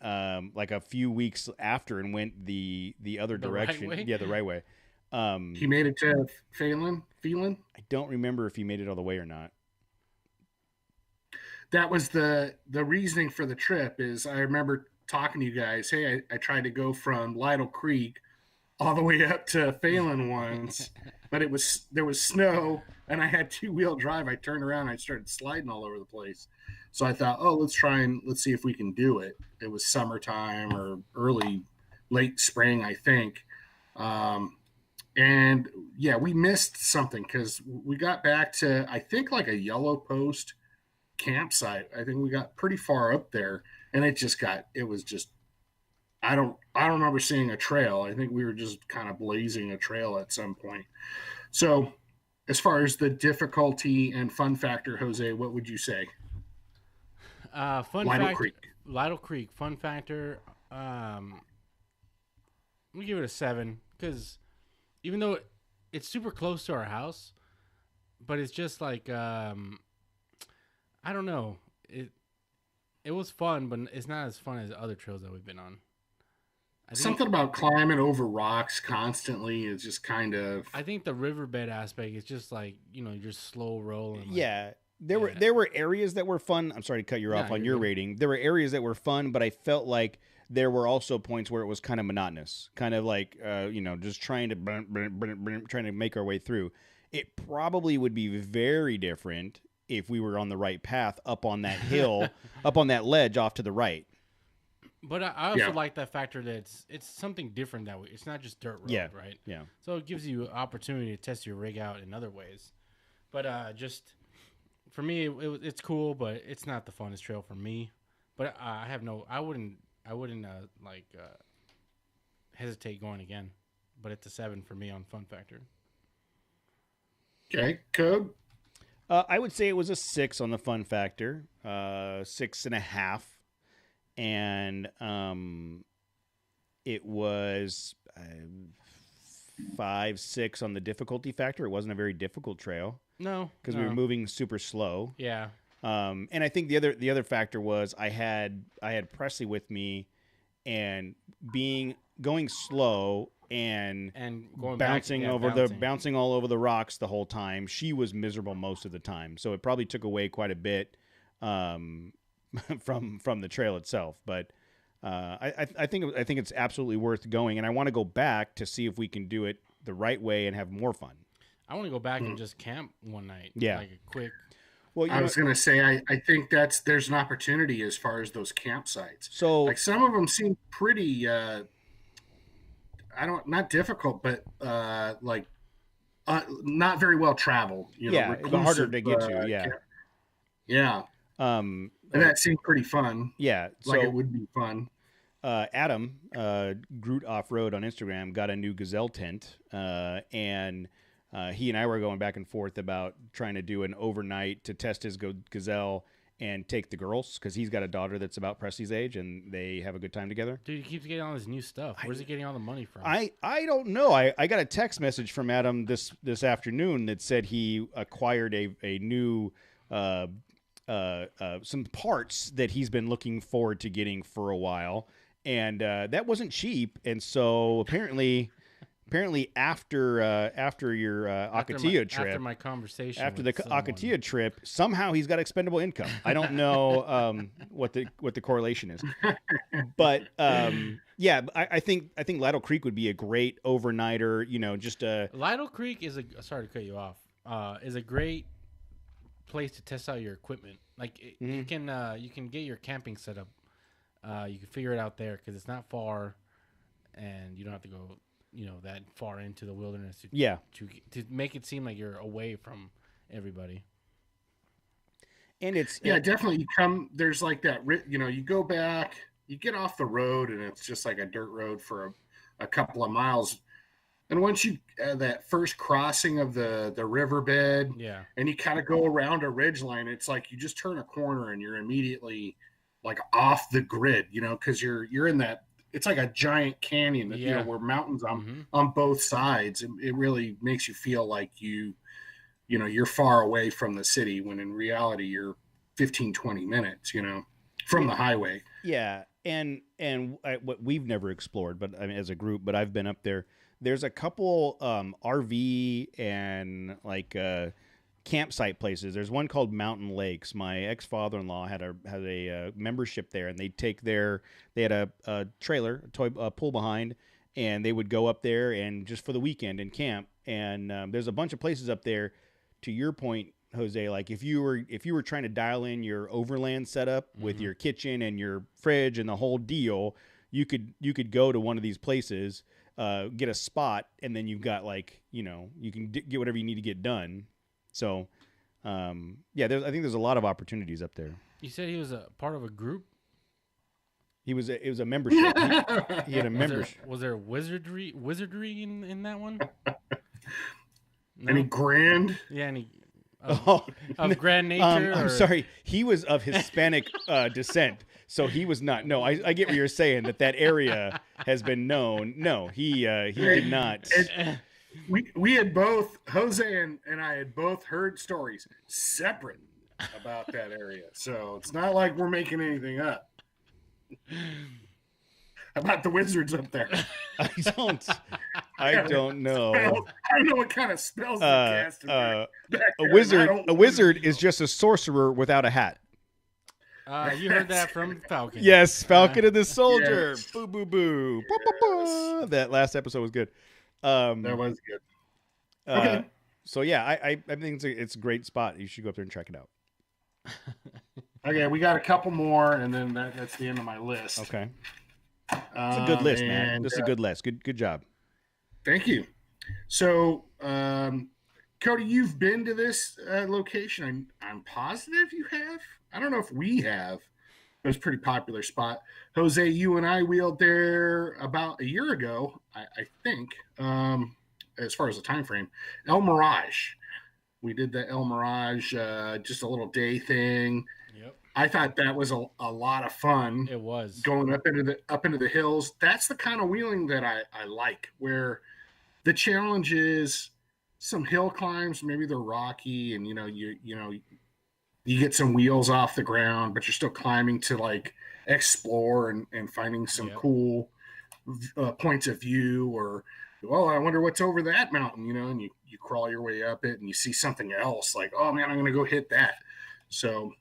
like a few weeks after and went the other direction. Right way? Yeah, the right way. He made it to Phelan? I don't remember if he made it all the way or not. That was the reasoning for the trip. Is I remember talking to you guys. Hey, I tried to go from Lytle Creek all the way up to Phelan once, but there was snow and I had 2-wheel drive. I turned around, and I started sliding all over the place. So I thought, let's see if we can do it. It was summertime or late spring, I think. And yeah, we missed something because we got back to, I think, like a yellow post campsite. I think we got pretty far up there, and I don't remember seeing a trail. I think we were just kind of blazing a trail at some point. So as far as the difficulty and fun factor, Jose, what would you say? Lytle Creek fun factor. Let me give it a 7 because even though it's super close to our house, but it's just like I don't know. It was fun, but it's not as fun as other trails that we've been on. Something about climbing over rocks constantly is just kind of. I think the riverbed aspect is just like you're slow rolling. Yeah. There were areas that were fun. I'm sorry to cut you off on your rating. There were areas that were fun, but I felt like there were also points where it was kind of monotonous, kind of like just trying to make our way through. It probably would be very different if we were on the right path up on that hill, up on that ledge off to the right. But I also like that factor that it's something different that way. It's not just dirt road, right? Yeah. So it gives you an opportunity to test your rig out in other ways. But just. For me, it's cool, but it's not the funnest trail for me. But I wouldn't hesitate going again. But it's a 7 for me on fun factor. Okay, Code. I would say it was a 6 on the fun factor, 6.5, and it was 5, 6 on the difficulty factor. It wasn't a very difficult trail. No, because we were moving super slow. Yeah. And I think the other factor was I had Presley with me, and going slow and going bouncing all over the rocks the whole time. She was miserable most of the time, so it probably took away quite a bit from the trail itself. But I think it's absolutely worth going, and I want to go back to see if we can do it the right way and have more fun. I want to go back and just camp one night. Yeah. Like a quick. Well, I was going to say, I think there's an opportunity as far as those campsites. So like some of them seem pretty, not difficult, but not very well traveled. Harder to get to. Yeah. Yeah. And that seemed pretty fun. Yeah. Like it would be fun. Adam, Groot Off-Road on Instagram, got a new Gazelle tent, and he and I were going back and forth about trying to do an overnight to test his Gazelle and take the girls because he's got a daughter that's about Presley's age, and they have a good time together. Dude, he keeps getting all this new stuff. Where's he getting all the money from? I don't know. I got a text message from Adam this afternoon that said he acquired a new some parts that he's been looking forward to getting for a while, and that wasn't cheap. And so apparently after your Akatia trip, after my conversation, after the someone. Akatia trip, somehow he's got expendable income. I don't know what the correlation is, but yeah, I think Lytle Creek would be a great overnighter. You know, just a Lytle Creek is sorry to cut you off. Is a great place to test out your equipment. Like you can get your camping set up. You can figure it out there because it's not far, and you don't have to go that far into the wilderness to make it seem like you're away from everybody. And it's definitely there's like that, you go back, you get off the road, and it's just like a dirt road for a couple of miles. And once you that first crossing of the riverbed, and you kind of go around a ridgeline, it's like you just turn a corner and you're immediately like off the grid, because you're in that. It's like a giant canyon, where mountains on both sides. It really makes you feel like you're far away from the city when in reality you're 15, 20 minutes, from the highway. Yeah. And what we've never explored, but I mean, as a group, but I've been up there. There's a couple RV and like campsite places. There's one called Mountain Lakes. My ex-father-in-law had a membership there, and they had a trailer, a toy pool behind, and they would go up there and just for the weekend and camp. And there's a bunch of places up there. To your point, Jose, like if you were trying to dial in your Overland setup with your kitchen and your fridge and the whole deal, you could go to one of these places, get a spot, and then you've got you can get whatever you need to get done. So, I think there's a lot of opportunities up there. You said he was a part of a group? It was a membership. He had a membership. Was there wizardry in that one? No? Any grand? Yeah, of grand nature? I'm sorry. He was of Hispanic descent, so he was not. No, I get what you're saying, that area has been known. No, he did not. We had both, Jose and I had both heard stories separate about that area. So it's not like we're making anything up. About the wizards up there. I don't know. I don't know what kind of spells they cast. A wizard is just a sorcerer without a hat. You heard that from Falcon. Yes, Falcon and the Soldier. Yes. Boo, boo, boo. Ba, ba, ba. That last episode was good. That was good. Okay. So yeah, I think it's a great spot. You should go up there and check it out. Okay, we got a couple more, and then that's the end of my list. Okay. It's a good list, man. This is a good list. Good job. Thank you. So, Cody, you've been to this location. I'm positive you have. I don't know if we have. It was a pretty popular spot. Jose, you and I wheeled there about a year ago, I think, as far as the time frame. El Mirage. We did the El Mirage, just a little day thing. Yep. I thought that was a lot of fun. It was going up into the hills. That's the kind of wheeling that I like, where the challenge is some hill climbs. Maybe they're rocky, and you get some wheels off the ground, but you're still climbing to like explore and finding some cool points of view. Or, I wonder what's over that mountain, and you crawl your way up it and you see something else like, oh man, I'm going to go hit that. So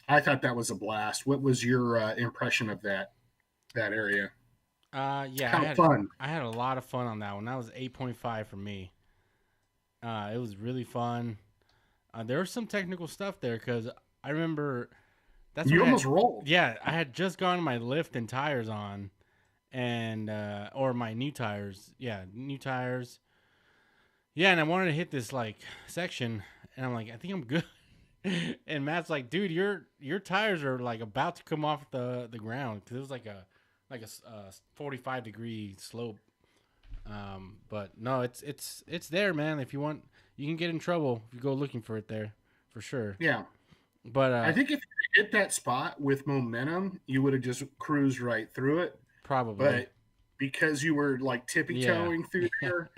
I thought that was a blast. What was your impression of that area? Fun. I had a lot of fun on that one. That was 8.5 for me. It was really fun. There was some technical stuff there because I remember you almost rolled. Yeah, I had just gotten my lift and tires on, and or my new tires. Yeah, new tires. Yeah, and I wanted to hit this like section, and I'm like, I think I'm good. And Matt's like, dude, your tires are like about to come off the ground because it was like a 45-degree slope. But no, it's there, man. If you want, you can get in trouble if you go looking for it there, for sure. Yeah. But I think if you hit that spot with momentum, you would have just cruised right through it. probably. But because you were like tippy toeing through there,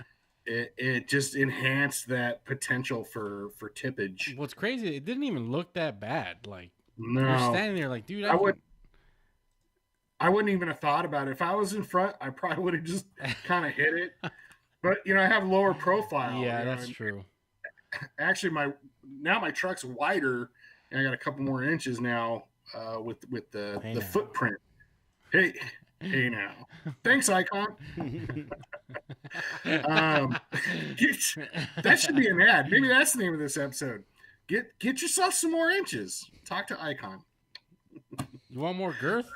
it just enhanced that potential for tippage. What's crazy, it didn't even look that bad. Like, you're No, standing there like, dude, I wouldn't even have thought about it. If I was in front, I probably would have just kind of hit it. But I have lower profile. Yeah, that's true. Actually, my truck's wider, and I got a couple more inches now with the footprint. Hey now, thanks, Icon. That should be an ad. Maybe that's the name of this episode. Get yourself some more inches. Talk to Icon. You want more girth?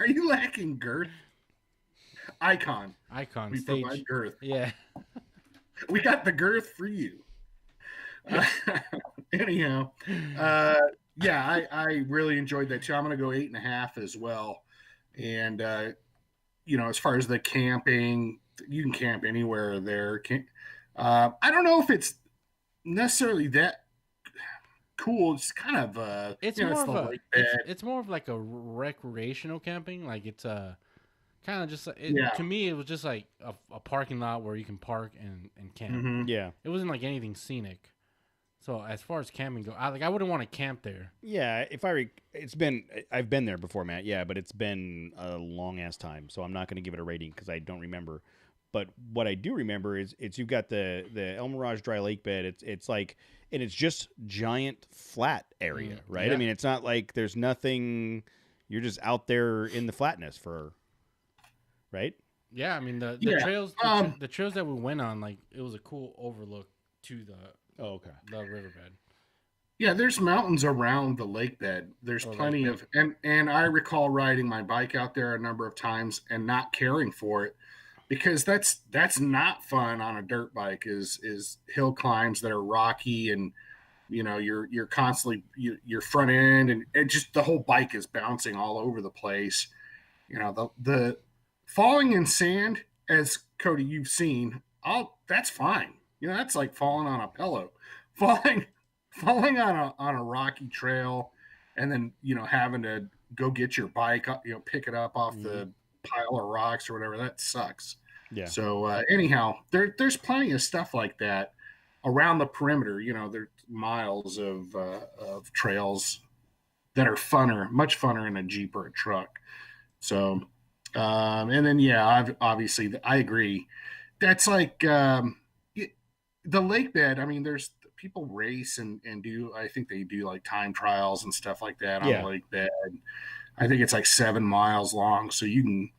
Are you lacking girth? Icon. We stage. provide girth. Yeah. We got the girth for you. Anyhow, yeah, I really enjoyed that too. I'm going to go 8.5 as well. And, as far as the camping, you can camp anywhere there. I don't know if it's necessarily that cool. It's kind of, it's more of like a recreational camping. Like it's kind of just to me, it was just like a parking lot where you can park and camp. Mm-hmm. Yeah. It wasn't like anything scenic. So as far as camping go, I wouldn't want to camp there. Yeah, I've been there before, Matt. Yeah, but it's been a long ass time, so I'm not going to give it a rating because I don't remember. But what I do remember is you've got the El Mirage dry lake bed. It's like, and it's just giant flat area, right? Yeah. I mean, it's not like there's nothing. You're just out there in the flatness right? Yeah, I mean the trails, the trails that we went on, like it was a cool overlook to the riverbed. Yeah, there's mountains around the lake bed. There's plenty of, and I recall riding my bike out there a number of times and not caring for it because that's not fun on a dirt bike. Is hill climbs that are rocky and you're constantly your front end and just the whole bike is bouncing all over the place. The falling in sand, as Cody you've seen, that's fine. That's like falling on a pillow. Falling on a rocky trail and then having to go get your bike pick it up off the pile of rocks or whatever, that sucks. Yeah. So anyhow, there's plenty of stuff like that around the perimeter. There's miles of trails that are much funner in a Jeep or a truck. So and then obviously I agree, that's like the lake bed. I mean, there's people race and do, I think they do like time trials and stuff like that on the lake bed. I think it's like 7 miles long, so you can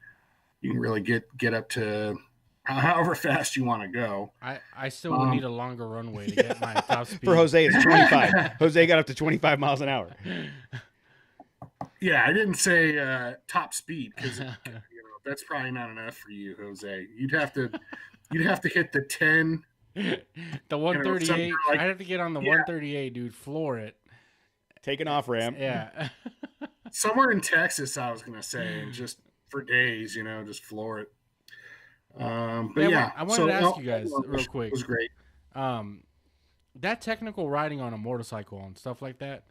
really get up to however fast you want to go. I still would need a longer runway to get my top speed. For Jose, it's 25. Jose got up to 25 miles an hour. Yeah, I didn't say top speed because that's probably not enough for you, Jose. You'd have to hit the 10. The 138. I'd have to get on the 138, dude. Floor it. Take an off ramp. Yeah. Somewhere in Texas, I was gonna say, and just for days, just floor it. But I wanted to ask you guys real quick. It was great. That technical riding on a motorcycle and stuff like that.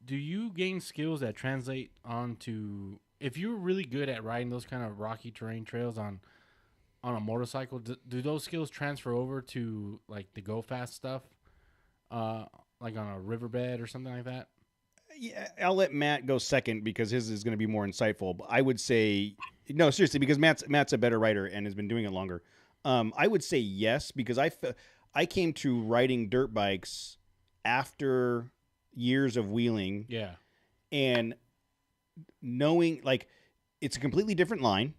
Do you gain skills that translate onto if you're really good at riding those kind of rocky terrain trails on a motorcycle? Do those skills transfer over to like the go fast stuff, like on a riverbed or something like that? Yeah, I'll let Matt go second because his is going to be more insightful. But I would say no, seriously, because Matt's a better rider and has been doing it longer. I would say yes because I came to riding dirt bikes after years of wheeling. Yeah. And knowing like it's a completely different line,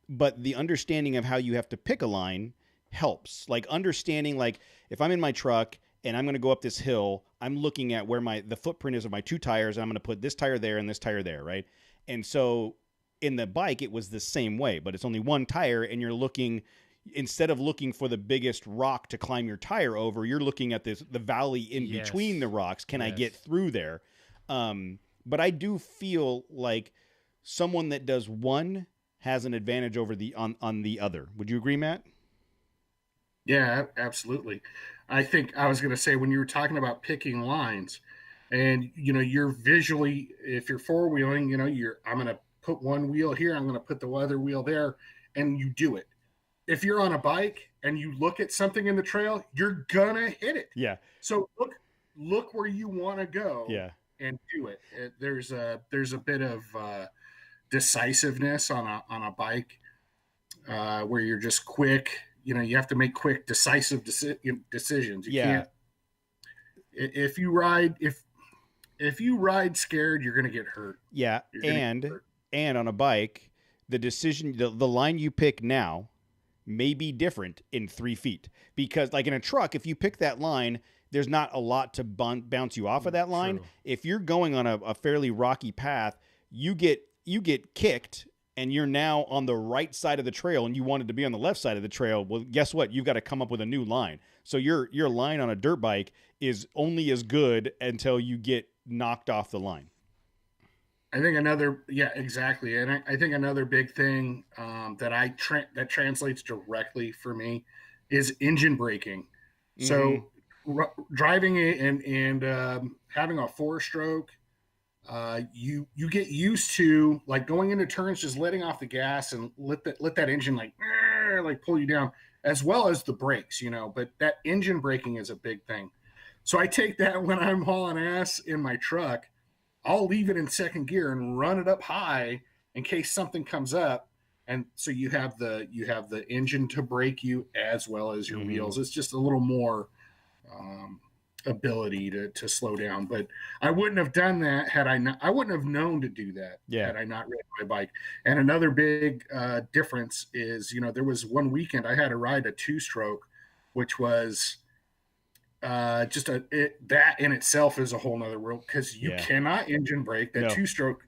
but the understanding of how you have to pick a line helps. Like understanding like if I'm in my truck and I'm going to go up this hill, I'm looking at where the footprint is of my 2 tires and I'm going to put this tire there and this tire there, right? And so in the bike it was the same way, but it's only 1 tire and you're looking, instead of looking for the biggest rock to climb your tire over, you're looking at the valley in between the rocks. Can I get through there? But I do feel like someone that does one has an advantage over on the other. Would you agree, Matt? Yeah, absolutely. I think I was going to say, when you were talking about picking lines, and you're visually, if you're four wheeling, I'm going to put one wheel here, I'm going to put the other wheel there, and you do it. If you're on a bike and you look at something in the trail, you're gonna hit it. Yeah. So look where you want to go. Yeah. And do it. There's a bit of decisiveness on a bike where you're just quick. You have to make quick, decisive decisions. You can't. If you ride scared, you're gonna get hurt. Yeah, and on a bike, the decision, the line you pick now may be different in 3 feet, because like in a truck, if you pick that line, there's not a lot to bounce you off of that line. True. If you're going on a fairly rocky path, you get kicked and you're now on the right side of the trail and you wanted to be on the left side of the trail. Well, guess what? You've got to come up with a new line. So your line on a dirt bike is only as good until you get knocked off the line. I think exactly. And I think another big thing that translates directly for me is engine braking. Mm-hmm. So driving it and having a 4-stroke, you get used to like going into turns, just letting off the gas and let that engine like pull you down, as well as the brakes, but that engine braking is a big thing. So I take that when I'm hauling ass in my truck. I'll leave it in second gear and run it up high in case something comes up. And so you have the engine to brake you as well as your wheels. It's just a little more ability to slow down. But I wouldn't have done that had I not. I wouldn't have known to do that had I not ridden my bike. And another big difference is, there was one weekend I had to ride a 2-stroke, which was that in itself is a whole nother world, because you cannot engine brake. That 2-stroke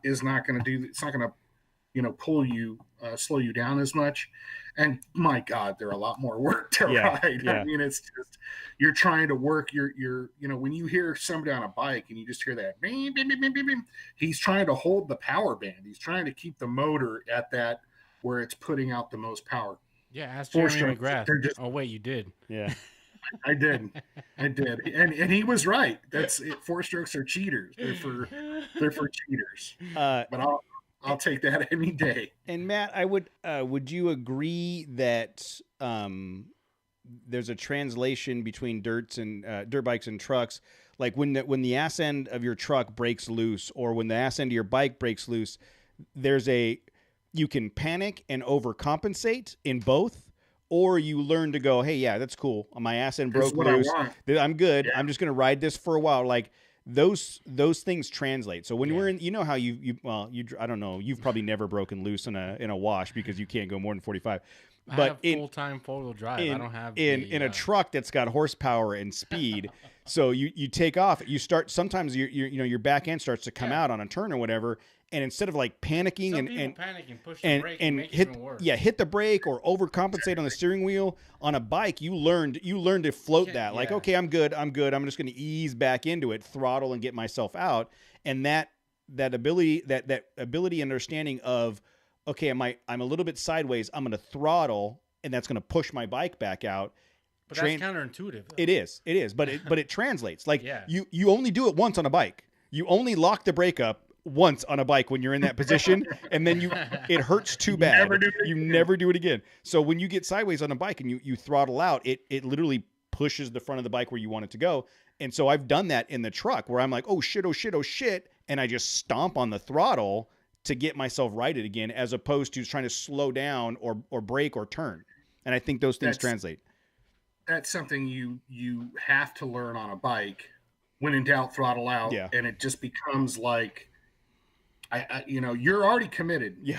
is not going to do. It's not going to pull you, slow you down as much. And my God, they're a lot more work to ride. Yeah. I mean, it's just, you're trying to work your when you hear somebody on a bike and you just hear that bing, bing, bing, bing, bing, bing, he's trying to hold the power band. He's trying to keep the motor at that where it's putting out the most power. Yeah, ask Jeremy McGrath. Oh wait, you did. Yeah. I did. And he was right. That's it. 4-strokes are cheaters. They're for cheaters. But I'll take that any day. And Matt, I would you agree that there's a translation between dirt bikes and trucks? Like when the ass end of your truck breaks loose, or when the ass end of your bike breaks loose, you can panic and overcompensate in both. Or you learn to go, hey, yeah, that's cool. My ass end broke loose. I'm good. Yeah. I'm just going to ride this for a while. Like those things translate. So when we're in, how I don't know, you've probably never broken loose in a wash because you can't go more than 45. But I have full-time four-wheel drive. I don't have in a truck that's got horsepower and speed. So you take off. You start. Sometimes your back end starts to come out on a turn or whatever. And instead of like panicking panic and push the brake and hit the brake or overcompensate on the steering wheel, on a bike you learn to float that. Like, okay, I'm good. I'm just going to ease back into it, throttle and get myself out. And that ability and understanding of, okay, I'm a little bit sideways, I'm going to throttle, and that's going to push my bike back out. But that's counterintuitive. It is, but it translates. Like you only do it once on a bike. You only lock the brake up once on a bike when you're in that position, and then it hurts too bad. You never do it again. So when you get sideways on a bike and you throttle out, it literally pushes the front of the bike where you want it to go. And so I've done that in the truck where I'm like, oh shit, and I just stomp on the throttle to get myself righted again, as opposed to trying to slow down or brake or turn. And I think those things translate. That's something you have to learn on a bike. When in doubt, throttle out. Yeah. And it just becomes like, you're already committed. Yeah.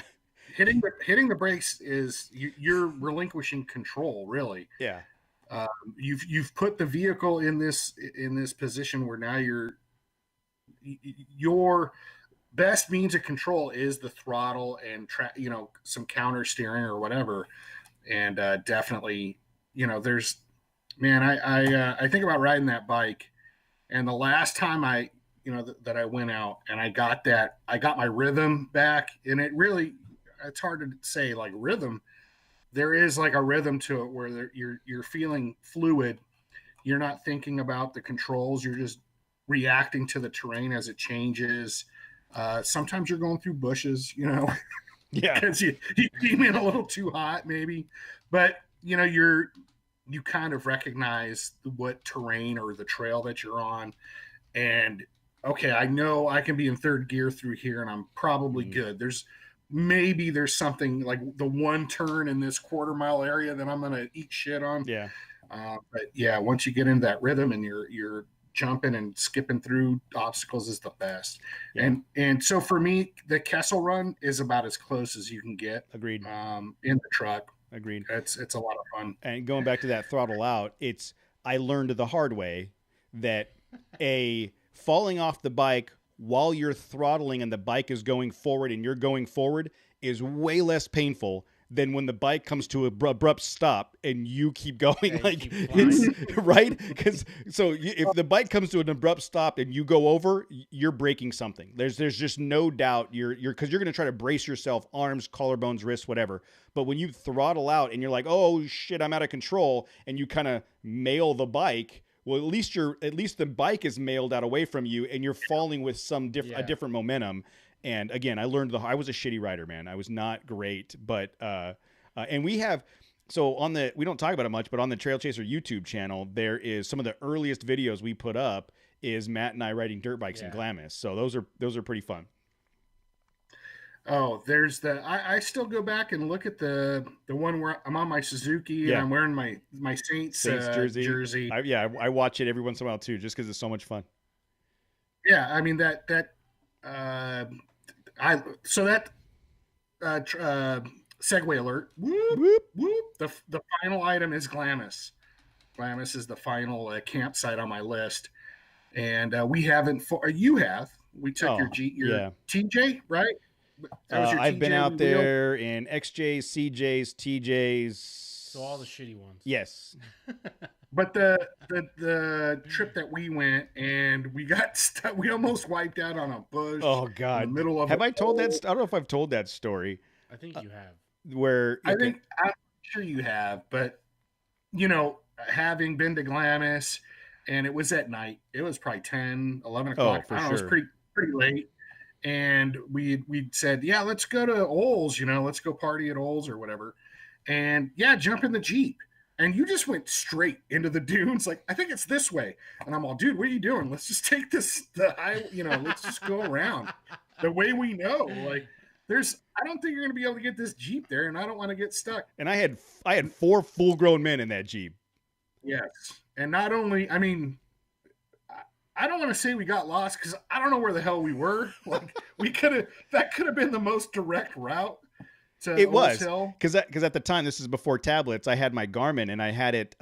Hitting the brakes is you're relinquishing control, really. Yeah. You've put the vehicle in this position where now your best means of control is the throttle and some counter steering or whatever. And definitely, I think about riding that bike, and the last time that I went out and I got my rhythm back, and it's hard to say like rhythm. There is like a rhythm to it where you're feeling fluid, You're not thinking about the controls. You're just reacting to the terrain as it changes. Sometimes you're going through bushes, Yeah. because you came in a little too hot, maybe. But you kind of recognize what terrain or the trail that you're on, and okay, I know I can be in third gear through here, and I'm probably good. There's something like the one turn in this quarter-mile area that I'm gonna eat shit on. Yeah. But yeah, once you get into that rhythm and you're jumping and skipping through obstacles is the best. Yeah. And so for me, the Kessel Run is about as close as you can get. Agreed. In the truck. Agreed. It's a lot of fun. And going back to that throttle out, I learned the hard way that falling off the bike while you're throttling and the bike is going forward and you're going forward is way less painful than when the bike comes to an abrupt stop and you keep going. It's right. Because if the bike comes to an abrupt stop and you go over, you're breaking something. There's just no doubt because you're going to try to brace yourself, arms, collarbones, wrists, whatever. But when you throttle out and you're like, oh shit, I'm out of control, and you kind of mail the bike, well, at least the bike is mailed out away from you and you're falling with a different momentum. And again, I learned I was a shitty rider, man. I was not great, but and we have we don't talk about it much, but on the Trailchaser YouTube channel, there is some of the earliest videos we put up is Matt and I riding dirt bikes in Glamis. So those are pretty fun. Oh, there's I still go back and look at the one where I'm on my Suzuki and I'm wearing my Saints jersey. I watch it every once in a while too, just because it's so much fun. Yeah, I mean that segue alert. Whoop, whoop, whoop. The final item is Glamis. Glamis is the final campsite on my list, and we haven't. You have. We took your TJ, right? I've been out there in XJs, CJs, TJs. So all the shitty ones. Yes. But the trip that we went and we got stuck, we almost wiped out on a bush. Oh God! In the middle of I told that? I don't know if I've told that story. I think you have. I'm sure you have, but having been to Glamis, and it was at night. It was probably 10, 11 o'clock. Oh, for sure. It was pretty late. And we said, yeah, let's go to Oles, let's go party at Oles or whatever. And jump in the Jeep. And you just went straight into the dunes. Like, I think it's this way. And I'm all, dude, what are you doing? Let's just take let's just go around the way we know. Like, I don't think you're going to be able to get this Jeep there, and I don't want to get stuck. And I had 4 full-grown men in that Jeep. Yes. And not only, I mean, I don't want to say we got lost because I don't know where the hell we were. Like, that could have been the most direct route. It was because at the time, this is before tablets. I had my Garmin and I had it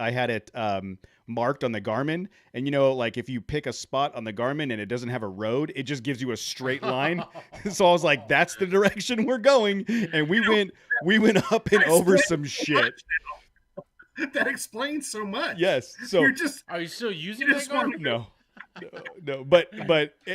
marked on the Garmin. And like if you pick a spot on the Garmin and it doesn't have a road, it just gives you a straight line. So I was like, that's the direction we're going. And we went up and over some shit. That explains so much. Yes. So are you still using that Garmin? No, but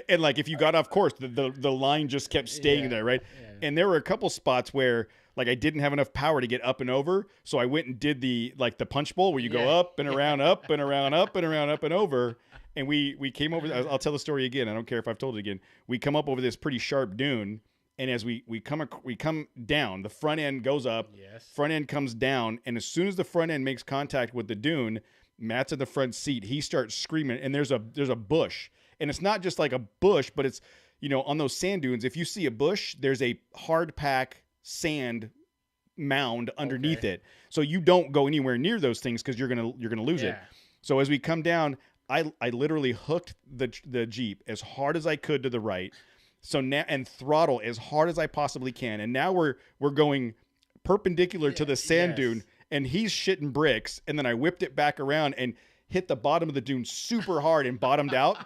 and like if you got off course, the line just kept staying there, right? Yeah. And there were a couple spots where like I didn't have enough power to get up and over, so I went and did the punch bowl where you go up and around, up and around, up and around, up and over. And we came over. I'll tell the story again. I don't care if I've told it again. We come up over this pretty sharp dune, and as we come down, the front end goes up, front end comes down, and as soon as the front end makes contact with the dune, Matt's in the front seat. He starts screaming, and there's a bush, and it's not just like a bush, but it's on those sand dunes. If you see a bush, there's a hard pack sand mound underneath it, so you don't go anywhere near those things because you're gonna lose it. So as we come down, I literally hooked the Jeep as hard as I could to the right, so now and throttle as hard as I possibly can, and now we're going perpendicular to the sand dune. And he's shitting bricks, and then I whipped it back around and hit the bottom of the dune super hard and bottomed out.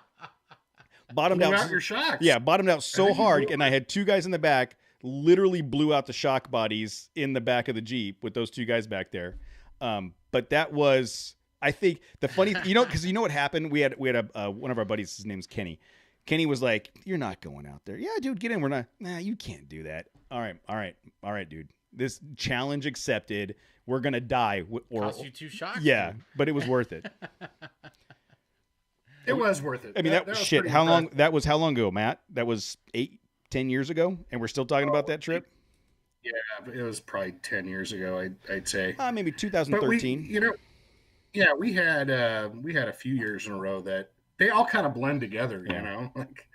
Bottomed out your shocks. Yeah, bottomed out so hard, and I had 2 guys in the back, literally blew out the shock bodies in the back of the Jeep with those 2 guys back there. But that was, I think, the funny, because you know what happened? We had one of our buddies. His name's Kenny. Kenny was like, "You're not going out there." "Yeah, dude, get in." "We're not." "Nah, you can't do that." All right, dude. This challenge accepted. We're gonna die. Cost you 2 shocks. Yeah, dude. but it was worth it. It was worth it. I mean, that was shit. How long? That was how long ago, Matt? That was 8-10 years ago, and we're still talking about that trip. Yeah, it was probably 10 years ago. I'd say. Maybe 2013. We had a few years in a row that they all kind of blend together. Yeah. You know, like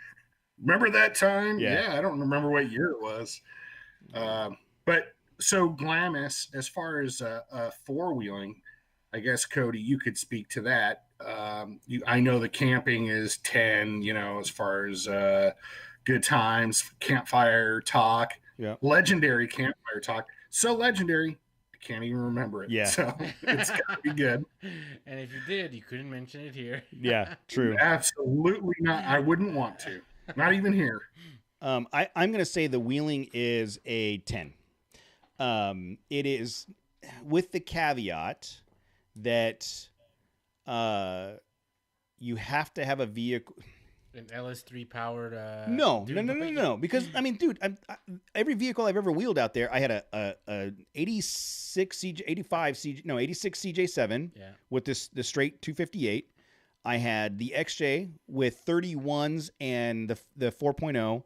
remember that time? Yeah. I don't remember what year it was. But so Glamis, as far as four-wheeling, I guess, Cody, you could speak to that. I know the camping is 10, as far as good times, campfire talk, legendary campfire talk. So legendary, I can't even remember it. Yeah. So it's got to be good. And if you did, you couldn't mention it here. Yeah, true. Absolutely not. I wouldn't want to. Not even here. I'm going to say the wheeling is a 10. It is with the caveat that you have to have a vehicle. An LS3 powered. No. Because I mean, dude, every vehicle I've ever wheeled out there, I had a 86 CJ7 with the straight 258. I had the XJ with 31s and the 4.0,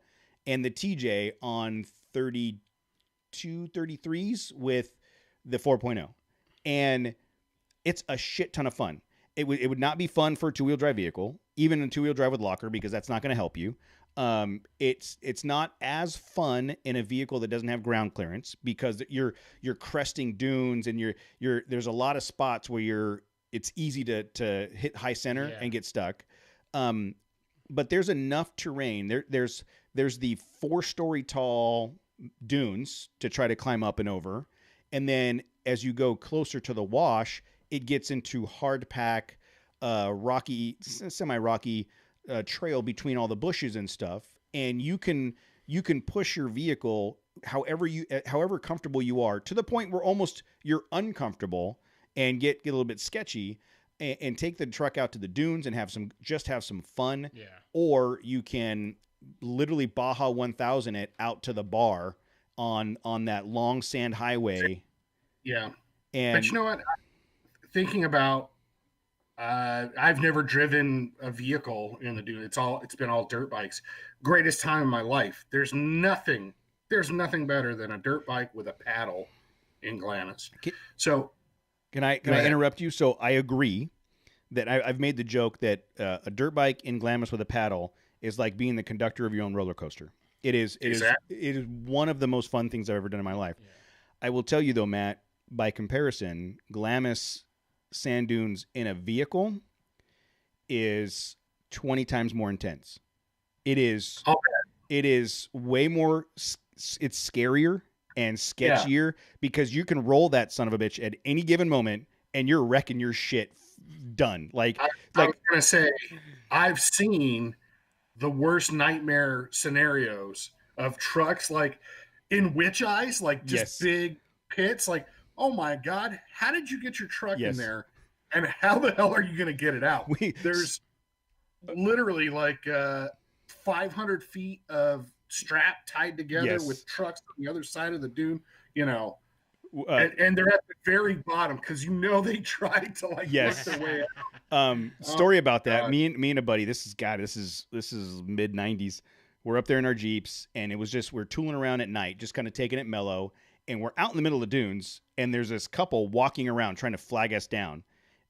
and the TJ on 33s with the 4.0, and it's a shit ton of fun. It would not be fun for a 2-wheel drive vehicle, even a 2-wheel drive with locker, because that's not going to help you. It's not as fun in a vehicle that doesn't have ground clearance, because you're cresting dunes, and there's a lot of spots where it's easy to hit high center and get stuck. But there's enough terrain. There's the 4-story tall dunes to try to climb up and over, and then as you go closer to the wash, it gets into hard pack, rocky, semi-rocky trail between all the bushes and stuff, and you can push your vehicle however comfortable you are, to the point where almost you're uncomfortable and get a little bit sketchy, and take the truck out to the dunes and have some fun. Yeah. Or you can literally Baja 1000 it out to the bar on that long sand highway. Yeah. And but you know what? Thinking about, I've never driven a vehicle in the dune. It's been all dirt bikes. Greatest time of my life. There's nothing better than a dirt bike with a paddle in Glamis. So can I interrupt you? So I agree that I've made the joke that a dirt bike in Glamis with a paddle is like being the conductor of your own roller coaster. It is one of the most fun things I've ever done in my life. Yeah. I will tell you though, Matt, by comparison, Glamis sand dunes in a vehicle is 20 times more intense. It is way more, it's scarier and sketchier, because you can roll that son of a bitch at any given moment and you're wrecking your shit done. I was gonna say, I've seen the worst nightmare scenarios of trucks like in witch eyes, like just big pits, like, oh my God, how did you get your truck in there? And how the hell are you going to get it out? There's literally like 500 feet of strap tied together with trucks on the other side of the dune, and they're at the very bottom, because they tried to work their way out. Story about that. Me and a buddy, this is mid 90s. We're up there in our Jeeps, and it was just, we're tooling around at night, just kind of taking it mellow. And we're out in the middle of the dunes, and there's this couple walking around trying to flag us down.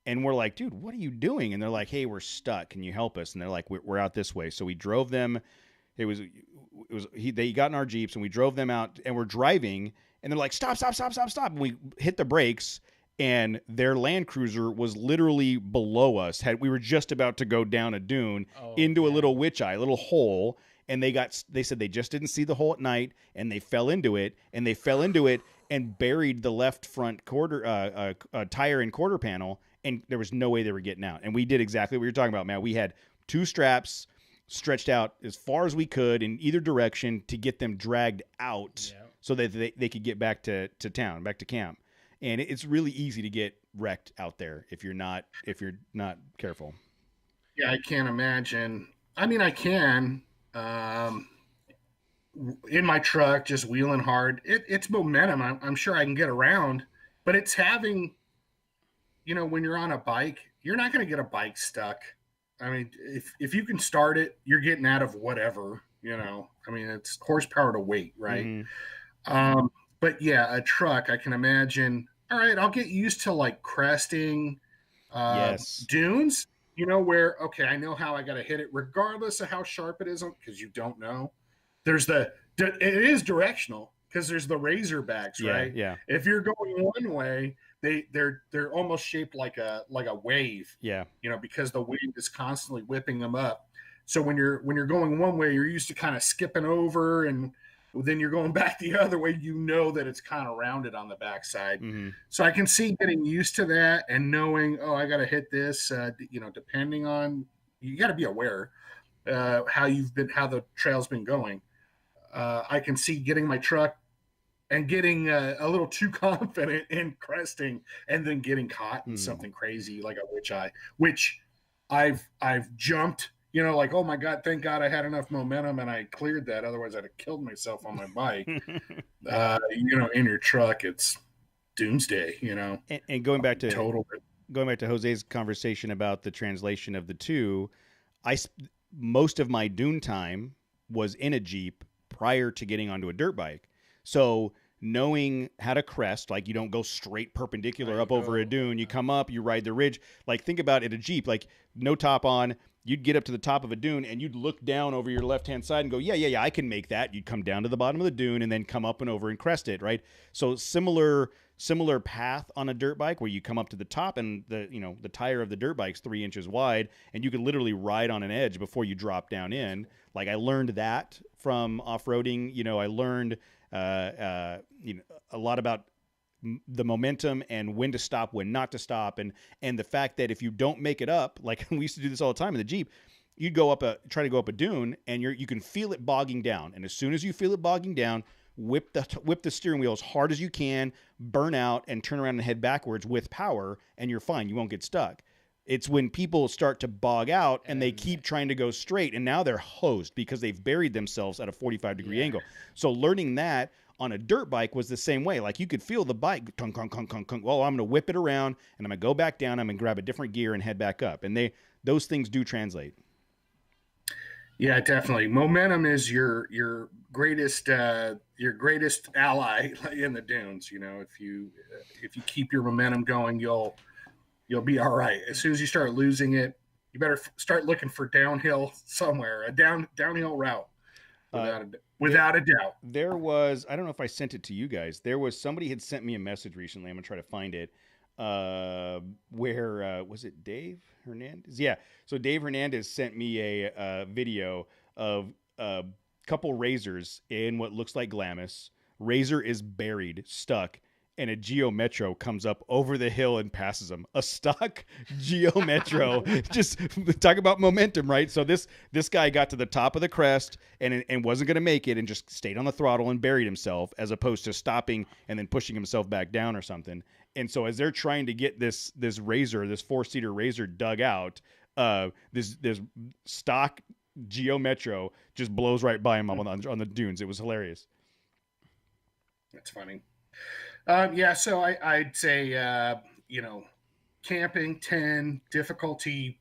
And we're like, dude, what are you doing? And they're like, hey, we're stuck. Can you help us? And they're like, we're out this way. So we drove them. They got in our Jeeps, and we drove them out, and we're driving, and they're like, stop. And we hit the brakes, and their landcruiser was literally below us. We were just about to go down a dune into a little witch eye, a little hole. And they said they just didn't see the hole at night, and they fell into it, and buried the left front quarter tire and quarter panel, and there was no way they were getting out. And we did exactly what you're talking about, Matt. We had 2 straps stretched out as far as we could in either direction to get them dragged out, so that they could get back to town, back to camp. And it's really easy to get wrecked out there if you're not careful. Yeah, I can't imagine. I mean, I can. in my truck, just wheeling hard. It's momentum. I'm sure I can get around, but it's having, when you're on a bike, you're not going to get a bike stuck. I mean, if you can start it, you're getting out of whatever, I mean, it's horsepower to weight, right? Mm-hmm. But yeah, a truck, I can imagine. All right, I'll get used to like cresting dunes, where, okay, I know how I got to hit it regardless of how sharp it is, because you don't know. It is directional because there's the razorbacks, right? Yeah. If you're going one way, they're almost shaped like a wave. Yeah. Because the wind is constantly whipping them up. So when you're going one way, you're used to kind of skipping over, and then you're going back the other way. That it's kind of rounded on the backside. Mm-hmm. So I can see getting used to that and knowing, I got to hit this. Depending on, you got to be aware how the trail's been going. I can see getting my truck and getting a little too confident in cresting, and then getting caught in something crazy like a witch-eye, which I've jumped, like, oh my God, thank God I had enough momentum and I cleared that. Otherwise I'd have killed myself on my bike. In your truck, it's doomsday, And going back to Jose's conversation about the translation of the two, most of my dune time was in a Jeep prior to getting onto a dirt bike. So knowing how to crest, like you don't go straight perpendicular up over a dune, you come up, you ride the ridge. Like think about it, a Jeep, like no top on, you'd get up to the top of a dune and you'd look down over your left-hand side and go, yeah, I can make that. You'd come down to the bottom of the dune and then come up and over and crest it, right? So similar path on a dirt bike where you come up to the top and the tire of the dirt bike's 3 inches wide and you could literally ride on an edge before you drop down in. Like I learned that from off-roading. I learned a lot about the momentum and when to stop, when not to stop, and the fact that if you don't make it up, like we used to do this all the time in the Jeep, you'd try to go up a dune and you can feel it bogging down, and as soon as you feel it bogging down, whip the steering wheel as hard as you can, burn out, and turn around and head backwards with power, and you're fine. You won't get stuck. It's when people start to bog out and they keep trying to go straight, and now they're hosed because they've buried themselves at a 45-degree angle. So learning that on a dirt bike was the same way. Like you could feel the bike, kunk, kunk, kunk, kunk, kunk. Well, I'm going to whip it around and I'm going to go back down. I'm going to grab a different gear and head back up. And those things do translate. Yeah, definitely. Momentum is your greatest ally in the dunes. If you keep your momentum going, you'll be all right. As soon as you start losing it, you better start looking for downhill somewhere, a downhill route. Without a doubt. There was, I don't know if I sent it to you guys. There was somebody had sent me a message recently. I'm going to try to find it. Where was it Dave Hernandez? Yeah. So Dave Hernandez sent me a video of a couple razors in what looks like Glamis. Razor is buried, stuck, and a Geo Metro comes up over the hill and passes him. A stock Geo Metro. Just talk about momentum, right? So this guy got to the top of the crest and wasn't going to make it and just stayed on the throttle and buried himself, as opposed to stopping and then pushing himself back down or something. And so as they're trying to get this razor, this 4-seater razor dug out, this stock Geo Metro just blows right by him on the dunes. It was hilarious. That's funny. So I'd say, camping 10, difficulty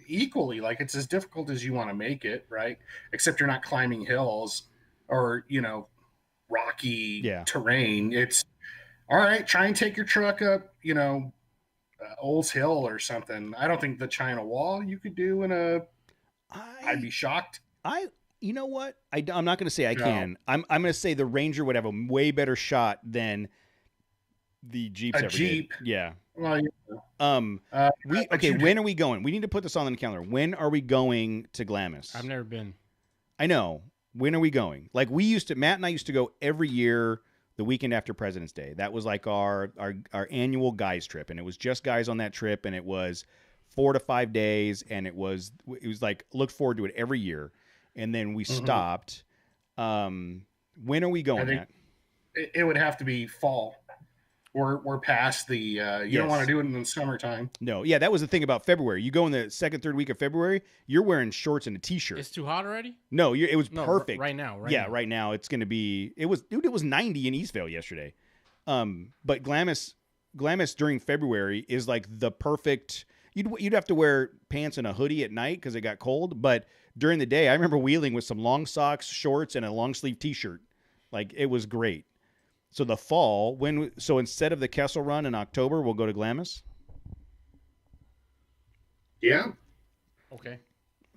equally, like it's as difficult as you want to make it, right? Except you're not climbing hills or, rocky terrain. It's all right. Try and take your truck up, Olds Hill or something. I don't think the China Wall you could do I'd be shocked. You know what? I'm not going to say I can. I'm going to say the Ranger would have a way better shot than the Jeeps ever did. Yeah. Well, when are we going? We need to put this on the calendar. When are we going to Glamis? I've never been. I know. When are we going? Like Matt and I used to go every year the weekend after President's Day. That was like our annual guys trip, and it was just guys on that trip, and it was 4 to 5 days, and it was like looked forward to it every year. And then we stopped. When are we going, Matt? It would have to be fall. we're past the you don't want to do it in the summertime. No, yeah, that was the thing about February. You go in the second, third week of February, you're wearing shorts and a t-shirt. It's too hot already? No, it was perfect. Right now. Right now it's going to be. It was 90 in Eastvale yesterday. But Glamis during February is like the perfect. You'd have to wear pants and a hoodie at night because it got cold. But during the day, I remember wheeling with some long socks, shorts, and a long sleeve t-shirt. Like it was great. So the fall, so instead of the Kessel Run in October, we'll go to Glamis. Yeah. Okay.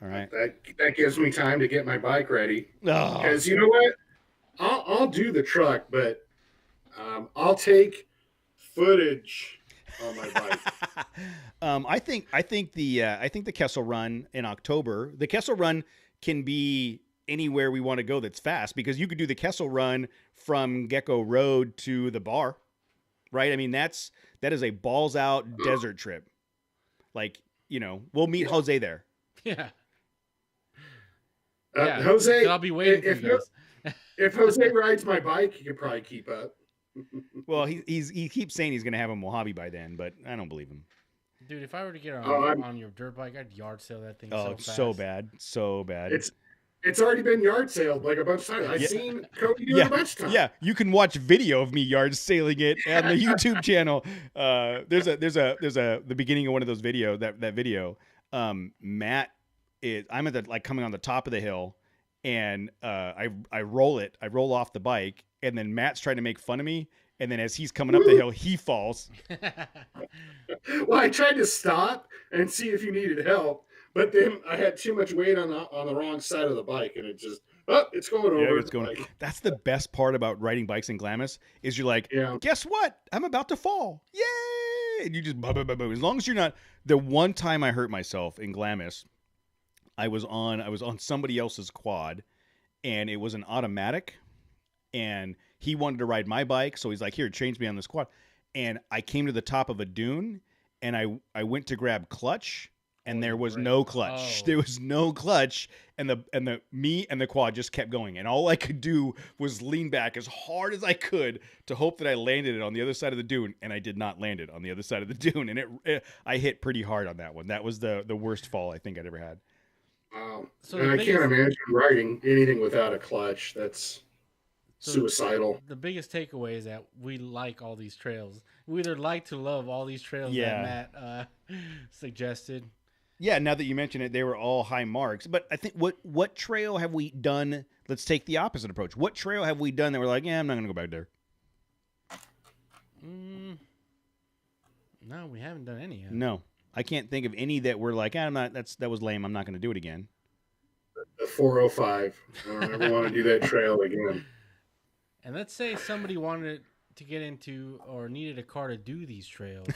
All right. That gives me time to get my bike ready. Oh. Because you know what, I'll do the truck, but I'll take footage on my bike. I think the Kessel Run in October. The Kessel Run can be anywhere we want to go that's fast, because you could do the Kessel Run from Gecko Road to the bar, right? I mean, that is a balls out desert trip. Like, we'll meet Jose there. Yeah. Jose, I'll be waiting for you guys. If Jose rides my bike, he could probably keep up. Well, he keeps saying he's going to have a Mojave by then, but I don't believe him. Dude, if I were to get on your dirt bike, I'd yard sale that thing. Oh, it's so bad. So bad. It's already been yard sailed like a bunch of times. I've seen Cody do it a bunch of times. Yeah, you can watch video of me yard sailing it on the YouTube channel. There's the beginning of one of those that video. Matt I'm at the coming on the top of the hill, and I roll off the bike, and then Matt's trying to make fun of me, and then as he's coming up the hill, he falls. Well, I tried to stop and see if you needed help. But then I had too much weight on the wrong side of the bike, and it just it's going over. Yeah, it's going. That's the best part about riding bikes in Glamis is you're like, guess what? I'm about to fall. Yay! And you just as long as you're not. The one time I hurt myself in Glamis, I was on somebody else's quad, and it was an automatic, and he wanted to ride my bike, so he's like, here, change me on this quad, and I came to the top of a dune, and I went to grab clutch. And there was no clutch. There was no clutch, and me and the quad just kept going. And all I could do was lean back as hard as I could to hope that I landed it on the other side of the dune. And I did not land it on the other side of the dune. And I hit pretty hard on that one. That was the worst fall I think I'd ever had. So and I can't imagine riding anything without a clutch. That's suicidal. The biggest takeaway is that we like all these trails. We either like to love all these trails that Matt suggested. Yeah, now that you mention it, they were all high marks. But I think what trail have we done? Let's take the opposite approach. What trail have we done that we're like, I'm not going to go back there? No, we haven't done any yet. No, I can't think of any that we're like, that was lame. I'm not going to do it again. The 405. I don't ever want to do that trail again. And let's say somebody wanted to get into or needed a car to do these trails.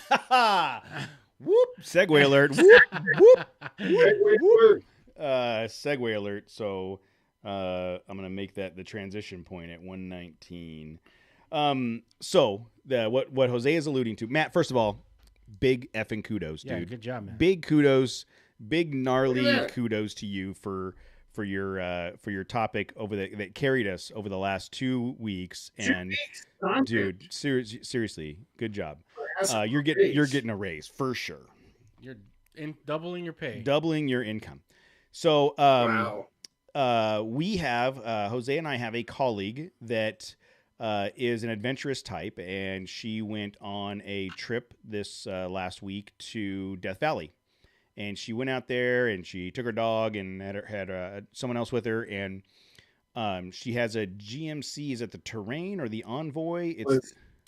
Whoop! Segway alert! Whoop! Whoop! Segway alert! Segway alert! So I'm gonna make that the transition point at 119. So what Jose is alluding to, Matt. First of all, big effing kudos, dude. Yeah, good job, man. Big kudos, big gnarly kudos to you for your topic that carried us over the last 2 weeks. And dude, seriously, good job. You're getting a raise for sure. You're doubling your pay, doubling your income. So wow. We have Jose and I have a colleague that is an adventurous type, and she went on a trip this last week to Death Valley, and she went out there and she took her dog and had someone else with her, and she has a GMC. Is it the Terrain or the Envoy?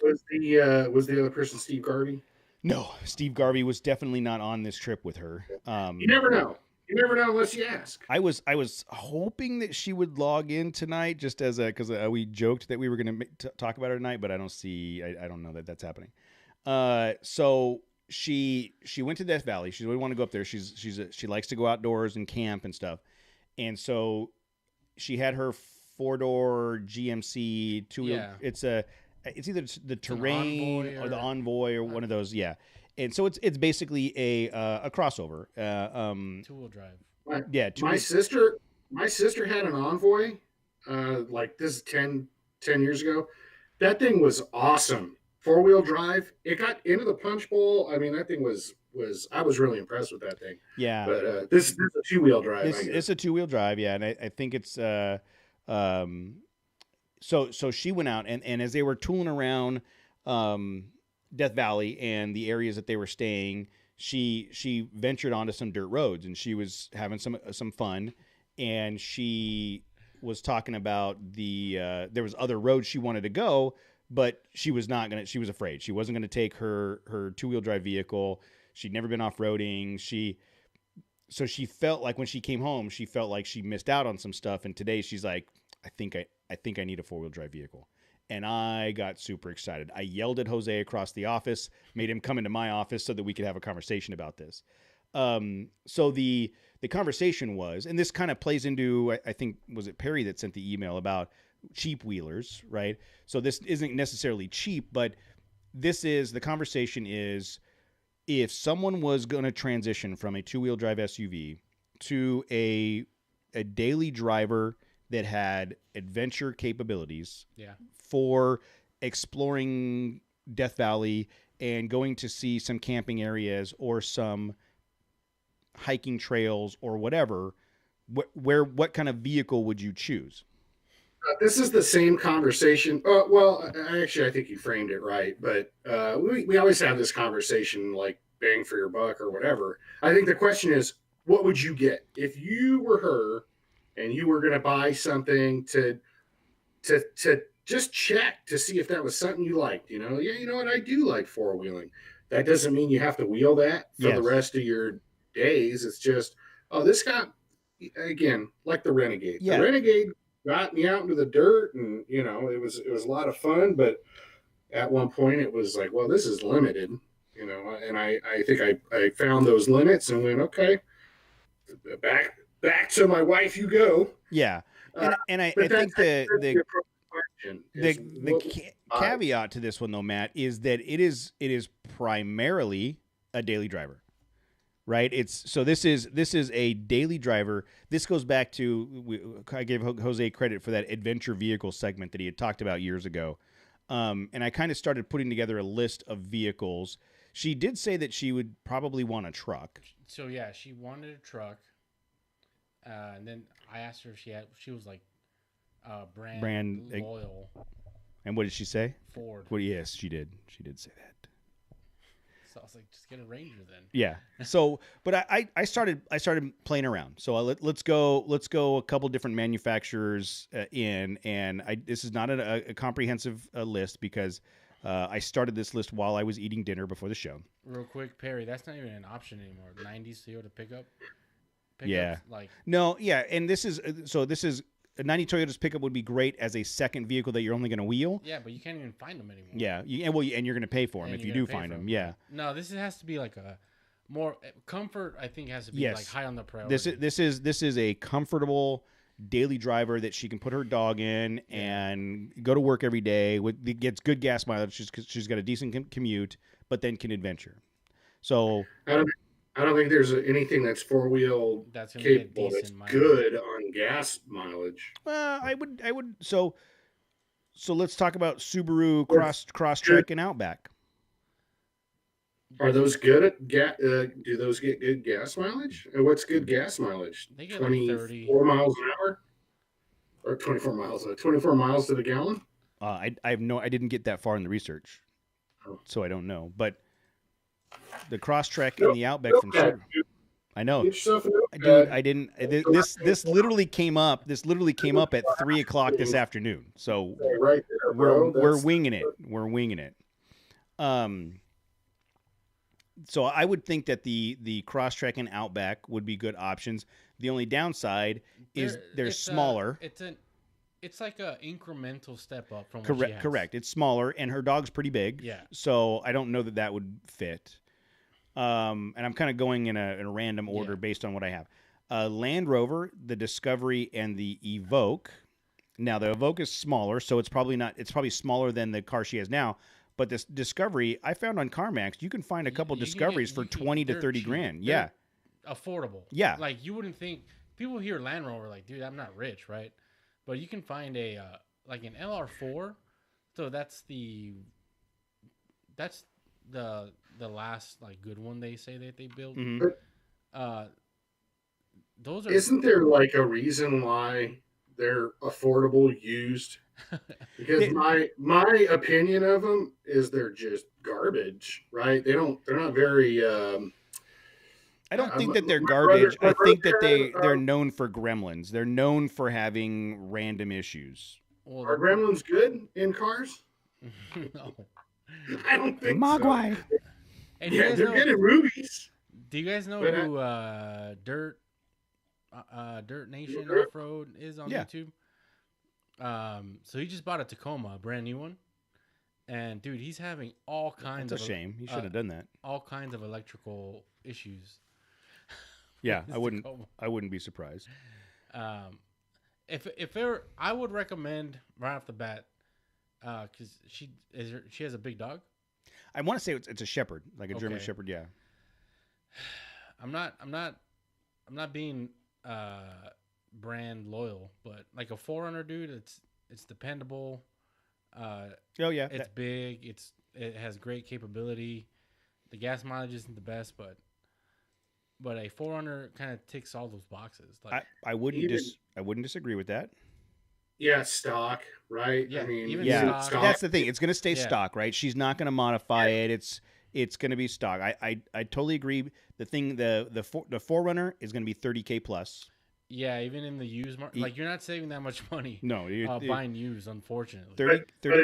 Was the other person Steve Garvey? No, Steve Garvey was definitely not on this trip with her. You never know. You never know unless you ask. I was hoping that she would log in tonight, just as because we joked that we were going to talk about her tonight, but I don't know that that's happening. So she went to Death Valley. She really wanted to go up there. She likes to go outdoors and camp and stuff, and so she had her 4-door GMC two-wheel. Yeah. It's either the Terrain or the Envoy or one of those. Yeah. And so it's basically a crossover. Two-wheel drive. My sister had an Envoy, like this is 10 years ago. That thing was awesome. 4-wheel drive. It got into the punch bowl. I mean, that thing was I was really impressed with that thing. Yeah. But this is a 2-wheel drive. It's a 2-wheel drive, yeah, and I think it's so she went out and as they were tooling around Death Valley and the areas that they were staying, she ventured onto some dirt roads and she was having some fun, and she was talking about there was other roads she wanted to go, but she was afraid. She wasn't gonna take her 2-wheel drive vehicle. She'd never been off-roading. So she felt like when she came home, she felt like she missed out on some stuff. And today she's like, I think I need a 4-wheel drive vehicle. And I got super excited. I yelled at Jose across the office, made him come into my office so that we could have a conversation about this. So the conversation was, and this kind of plays into, I think, was it Perry that sent the email about cheap wheelers, right? So this isn't necessarily cheap, but the conversation is, if someone was going to transition from a 2-wheel drive SUV to a daily driver that had adventure capabilities for exploring Death Valley and going to see some camping areas or some hiking trails or whatever, what kind of vehicle would you choose? This is the same conversation. Well, actually, I think you framed it right. But we always have this conversation, like bang for your buck or whatever. I think the question is, what would you get if you were her and you were going to buy something to just check to see if that was something you liked? You know what? I do like 4-wheeling. That doesn't mean you have to wheel that for the rest of your days. It's just, this got, again, like the Renegade. Yeah. The Renegade got me out into the dirt, and it was a lot of fun, but at one point it was like, well, this is limited, and I think I found those limits and went, okay, back to my wife you go. Yeah. And I think the caveat to this one though, Matt, is that it is primarily a daily driver. Right. This is a daily driver. This goes back to, I gave Jose credit for that adventure vehicle segment that he had talked about years ago. And I kind of started putting together a list of vehicles. She did say that she would probably want a truck. So yeah, she wanted a truck. And then I asked her if she was like brand loyal. And what did she say? Ford. Well, yes, she did. She did say that. So I was like, just get a Ranger then. Yeah. So, but I started playing around. So let's go a couple different manufacturers in, and this is not a comprehensive list because I started this list while I was eating dinner before the show. Real quick, Perry, that's not even an option anymore. 90s Toyota pickup. Yeah. Like no, yeah, and this is a 90 Toyota's pickup would be great as a second vehicle that you're only going to wheel. Yeah, but you can't even find them anymore. Yeah, and you're going to pay for them if you do find them. Yeah. No, this has to be like a more comfort. I think has to be like high on the priority. This is a comfortable daily driver that she can put her dog in and go to work every day. It gets good gas mileage because she's got a decent commute, but then can adventure. So. I don't think there's anything that's 4-wheel capable that's good on gas mileage. I would. So let's talk about Subaru Crosstrek and Outback. Are those good at do those get good gas mileage? And what's good gas mileage? They get 24 miles an hour, or 24 miles. 24 miles to the gallon. I didn't get that far in the research, so I don't know, but. The Crosstrek and the Outback from Subaru. I know, dude. I didn't. This literally came up. This literally came up at 3:00 this afternoon. So right there, we're winging it. We're winging it. So I would think that the Crosstrek and Outback would be good options. The only downside is they're smaller. It's like a incremental step up from what correct. She has. Correct. It's smaller, and her dog's pretty big. Yeah. So I don't know that would fit. And I'm kind of going in a random order based on what I have. Land Rover, the Discovery, and the Evoque. Now the Evoque is smaller, so it's probably not. It's probably smaller than the car she has now. But this Discovery, I found on CarMax, you can find a couple Discoveries for 20 to 30 grand. Yeah. Affordable. Yeah. Like you wouldn't think people hear Land Rover like, dude, I'm not rich, right? But you can find like an LR4. So that's the that's the last like good one they say that they built. Mm-hmm. Those are. Isn't there like a reason why they're affordable used? Because my opinion of them is they're just garbage, right? They're not very. I don't think that they're garbage. I think that they're known for gremlins. They're known for having random issues. Well, are gremlins good in cars? No, I don't think Mogwai. so. And yeah, they're good in movies. Do you guys know who Dirt Nation Offroad is on YouTube? So he just bought a Tacoma, a brand new one, and dude, he's having all kinds. That's a shame. He should have done that. All kinds of electrical issues. Yeah, I wouldn't be surprised. If there, I would recommend right off the bat, because she has a big dog. I want to say it's a shepherd, like a German shepherd. Yeah. I'm not being brand loyal, but like a 4Runner, dude, it's dependable. It's big. It has great capability. The gas mileage isn't the best, but a 4Runner kind of ticks all those boxes. Like I wouldn't disagree with that. Yeah, stock, right? Yeah, I mean, stock. That's the thing. It's going to stay stock, right? She's not going to modify it. It's going to be stock. I totally agree. The 4Runner is going to be $30K plus. Yeah, even in the used market, like you're not saving that much money. No, buying used, unfortunately. 30, but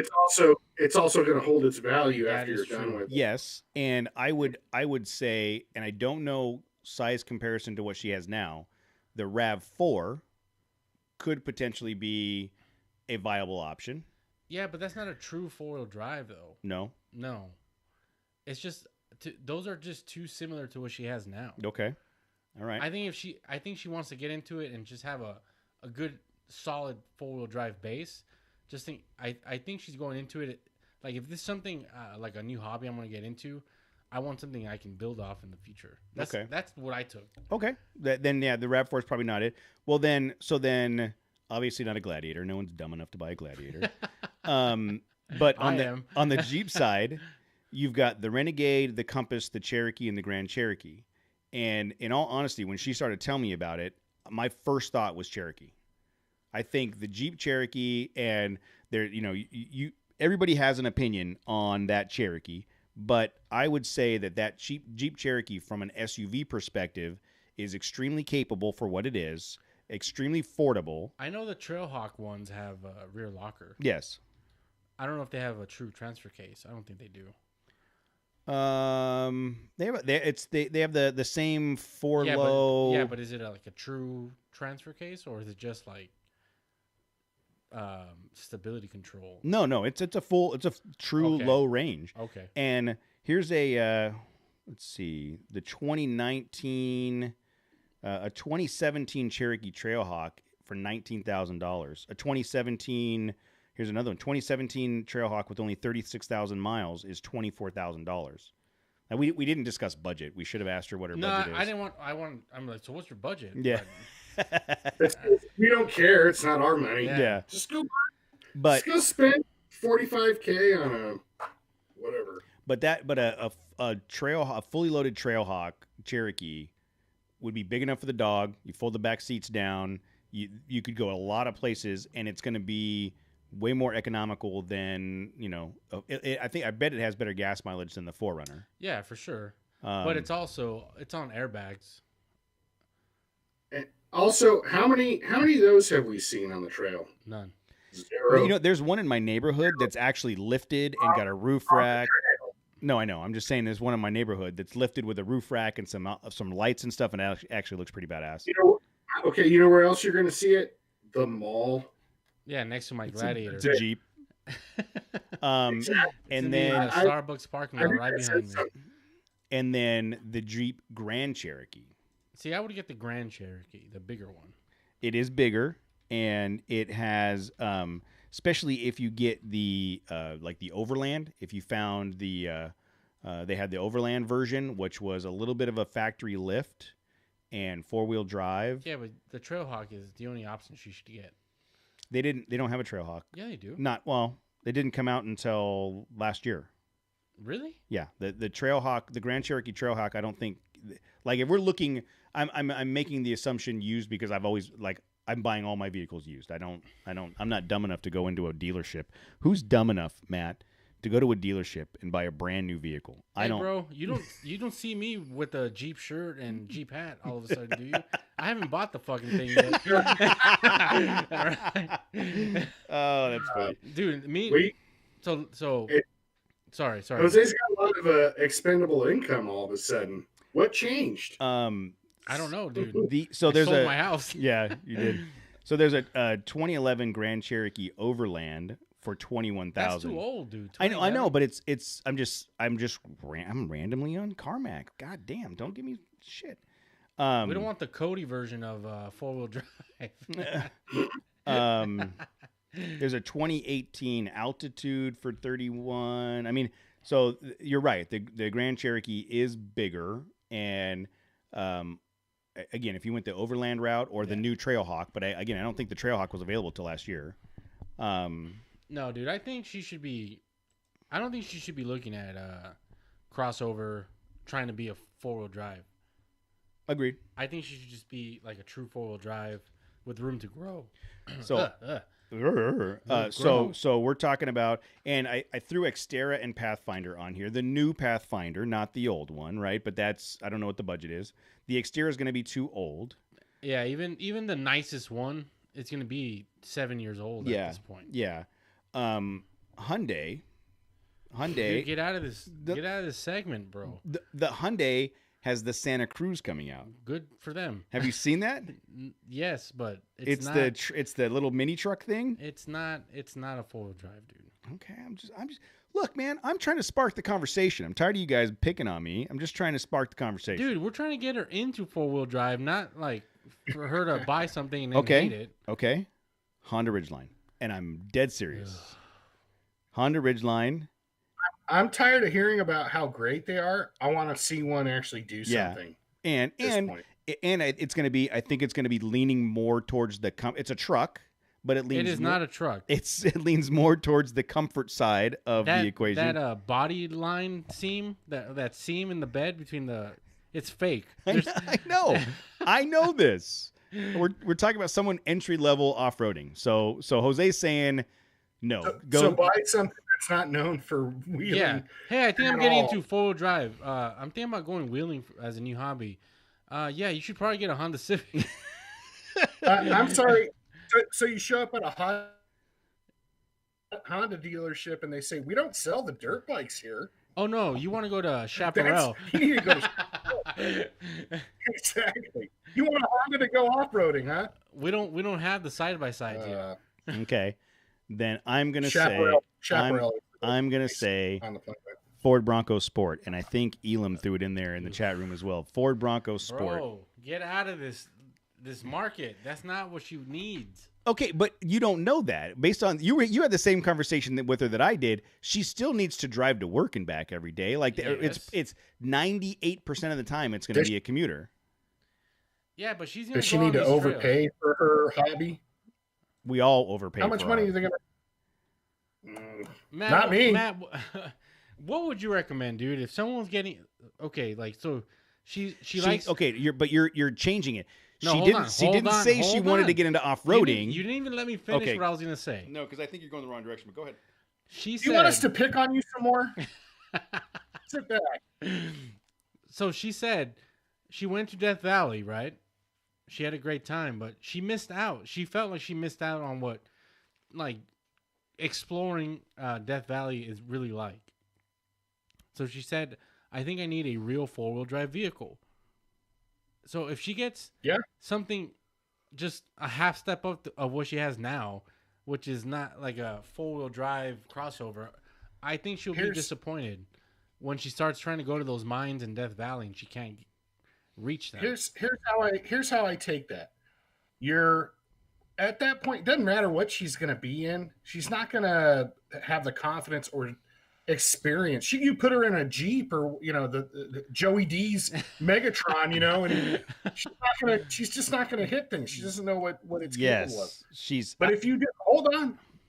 it's also going to hold its value after you're done with it. Yes, and I would say, and I don't know size comparison to what she has now, the RAV4 could potentially be a viable option. Yeah, but that's not a true 4-wheel drive, though. No. It's just those are just too similar to what she has now. Okay. All right. I think she wants to get into it and just have a good solid 4-wheel drive base. I think she's going into it like if this is something like a new hobby I'm going to get into, I want something I can build off in the future. That's what I took. Okay. Then the RAV4 is probably not it. Well then obviously not a Gladiator. No one's dumb enough to buy a Gladiator. But on the Jeep side, you've got the Renegade, the Compass, the Cherokee, and the Grand Cherokee. And in all honesty, when she started telling me about it, my first thought was Cherokee. I think the Jeep Cherokee, and everybody has an opinion on that Cherokee, but I would say that Jeep Cherokee from an SUV perspective is extremely capable for what it is, extremely affordable. I know the Trailhawk ones have a rear locker. Yes. I don't know if they have a true transfer case. I don't think they do. They have the same four-low. Yeah, but is it like a true transfer case, or is it just like stability control? No, it's a true low range. Okay. And here's a let's see, the 2017 Cherokee Trailhawk for $19,000. A 2017. Here's another one. 2017 Trailhawk with only 36,000 miles is $24,000. Now we didn't discuss budget. We should have asked her what her budget is. I didn't want. I'm like, so what's your budget? Yeah. We don't care. It's not our money. Yeah. Just go spend $45K on a whatever. But a fully loaded Trailhawk Cherokee would be big enough for the dog. You fold the back seats down. You could go a lot of places, and it's going to be way more economical than I bet it has better gas mileage than the 4Runner. Yeah, for sure. But it's on airbags. And also, how many of those have we seen on the trail? None. 0. There's one in my neighborhood that's actually lifted and got a roof rack. No, I know. I'm just saying there's one in my neighborhood that's lifted with a roof rack and some lights and stuff, and it actually looks pretty badass. You know where else you're going to see it? The mall. Yeah, next to my Gladiator. It's a Jeep. And then Starbucks parking lot right behind me. And then the Jeep Grand Cherokee. See, I would get the Grand Cherokee, the bigger one. It is bigger, and it has, especially if you get the like the Overland. If you found they had the Overland version, which was a little bit of a factory lift and 4-wheel drive. Yeah, but the Trailhawk is the only option she should get. They don't have a Trailhawk. Yeah, they do. They didn't come out until last year. Really? Yeah, the Trailhawk, the Grand Cherokee Trailhawk. I don't think, like, if we're looking, I'm making the assumption used because I've always like I'm buying all my vehicles used. I'm not dumb enough to go into a dealership. Who's dumb enough, Matt, to go to a dealership and buy a brand new vehicle? Hey, bro, you don't see me with a Jeep shirt and Jeep hat all of a sudden, do you? I haven't bought the fucking thing yet. Oh, that's funny, dude. Sorry. Jose's got a lot of expendable income all of a sudden. What changed? I don't know, dude. Sold my house. Yeah, you did. So there's a 2011 Grand Cherokee Overland for $21,000. That's too old, dude. I know, but I'm randomly on CarMax. God damn, don't give me shit. We don't want the Cody version of 4-wheel drive. There's a 2018 Altitude for $31,000. I mean, so you're right. The Grand Cherokee is bigger, and again, if you went the Overland route or the new Trailhawk, but I don't think the Trailhawk was available till last year. No, dude, I think she should be. I don't think she should be looking at crossover, trying to be a 4-wheel drive. Agreed. I think she should just be like a true 4-wheel drive with room to grow. So. So we're talking about, and I threw Xterra and Pathfinder on here, the new Pathfinder, not the old one, right? But I don't know what the budget is. The Xterra is going to be too old. Yeah, even the nicest one, it's going to be 7 years old at this point. Yeah. Hyundai. Dude, get out of this segment, bro. The Hyundai has the Santa Cruz coming out. Good for them. Have you seen that? Yes, but it's not, it's the little mini truck thing. It's not a 4-wheel drive, dude. Okay, I'm just look, man. I'm trying to spark the conversation. I'm tired of you guys picking on me. I'm just trying to spark the conversation. Dude, we're trying to get her into 4-wheel drive, not like for her to buy something and then hate it. Okay. Honda Ridgeline, and I'm dead serious. Honda Ridgeline. I'm tired of hearing about how great they are. I want to see one actually do something. And it's going to be. I think it's going to be leaning more towards the. It's a truck, but it leans. It is not a truck. It leans more towards the comfort side of the equation. That body line seam, that seam in the bed between the, it's fake. I know this. We're talking about someone entry level off roading. So Jose's saying no. So buy something that's not known for wheeling. Yeah. Hey, I think I'm getting into 4-wheel drive. I'm thinking about going wheeling as a new hobby. Yeah, you should probably get a Honda Civic. I'm sorry. So you show up at a Honda dealership and they say, we don't sell the dirt bikes here. Oh, no. You want to go to Chaparral. You need to go to Exactly. You want a Honda to go off-roading, huh? We don't have the side-by-sides here. Okay. Then I'm going to say Ford Bronco Sport, and I think Elam threw it in there in the chat room as well. Ford Bronco Sport. Bro, get out of this market. That's not what you need. Okay, but you don't know that. Based on you had the same conversation with her that I did. She still needs to drive to work and back every day. Like it's 98% of the time it's going to be a commuter. Yeah, but she's going to. Does she need to overpay for her hobby? We all overpay. How much money are they going to? Not me. Matt, what would you recommend, dude? If someone's getting she likes. Okay, you're changing it. No, she didn't say she wanted to get into off-roading. You didn't even let me finish what I was going to say. No, because I think you're going the wrong direction. But go ahead. You want us to pick on you some more? Sit back. So she said she went to Death Valley, right? She had a great time, but she missed out. She felt like she missed out on what, like, exploring Death Valley is really like. So she said, I think I need a real 4-wheel drive vehicle. So if she gets something just a half step up of what she has now, which is not like a 4-wheel drive crossover, I think she'll be disappointed when she starts trying to go to those mines in Death Valley and she can't reach them. Here's how I take that. You're at that point, it doesn't matter what she's going to be in. She's not going to have the confidence or experience. You put her in a Jeep or the Joey D's Megatron, and she's just not gonna hit things. She doesn't know what it's capable of.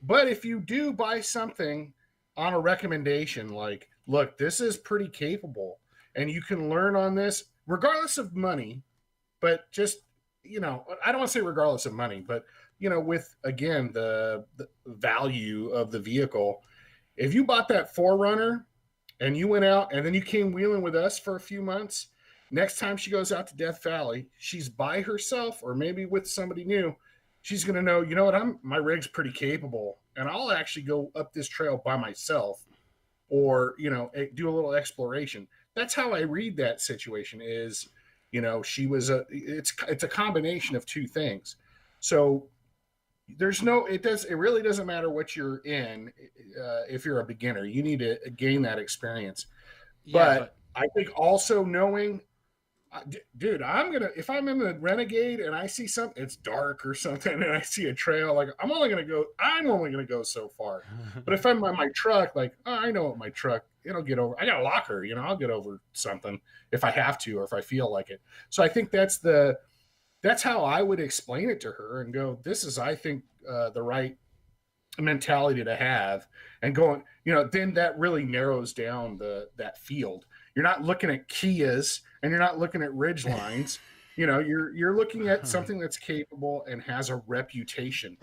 But if you do buy something on a recommendation, like look, this is pretty capable, and you can learn on this regardless of money. But just, I don't want to say regardless of money, but with, again, the value of the vehicle. If you bought that 4Runner and you went out and then you came wheeling with us for a few months, next time she goes out to Death Valley, she's by herself or maybe with somebody new. She's going to know, my rig's pretty capable, and I'll actually go up this trail by myself, or, do a little exploration. That's how I read that situation is, it's a combination of two things. So it really doesn't matter what you're in. If you're a beginner, you need to gain that experience. But I think also knowing, dude, if I'm in the Renegade and I see something, it's dark or something, and I see a trail, like I'm only going to go so far. But if I'm on my truck, like, I know what my truck, it'll get over. I got a locker, I'll get over something if I have to, or if I feel like it. So I think that's how I would explain it to her and go, this is, I think, the right mentality to have, and going, then that really narrows down that field. You're not looking at Kias and you're not looking at ridge lines. You're looking at something that's capable and has a reputation.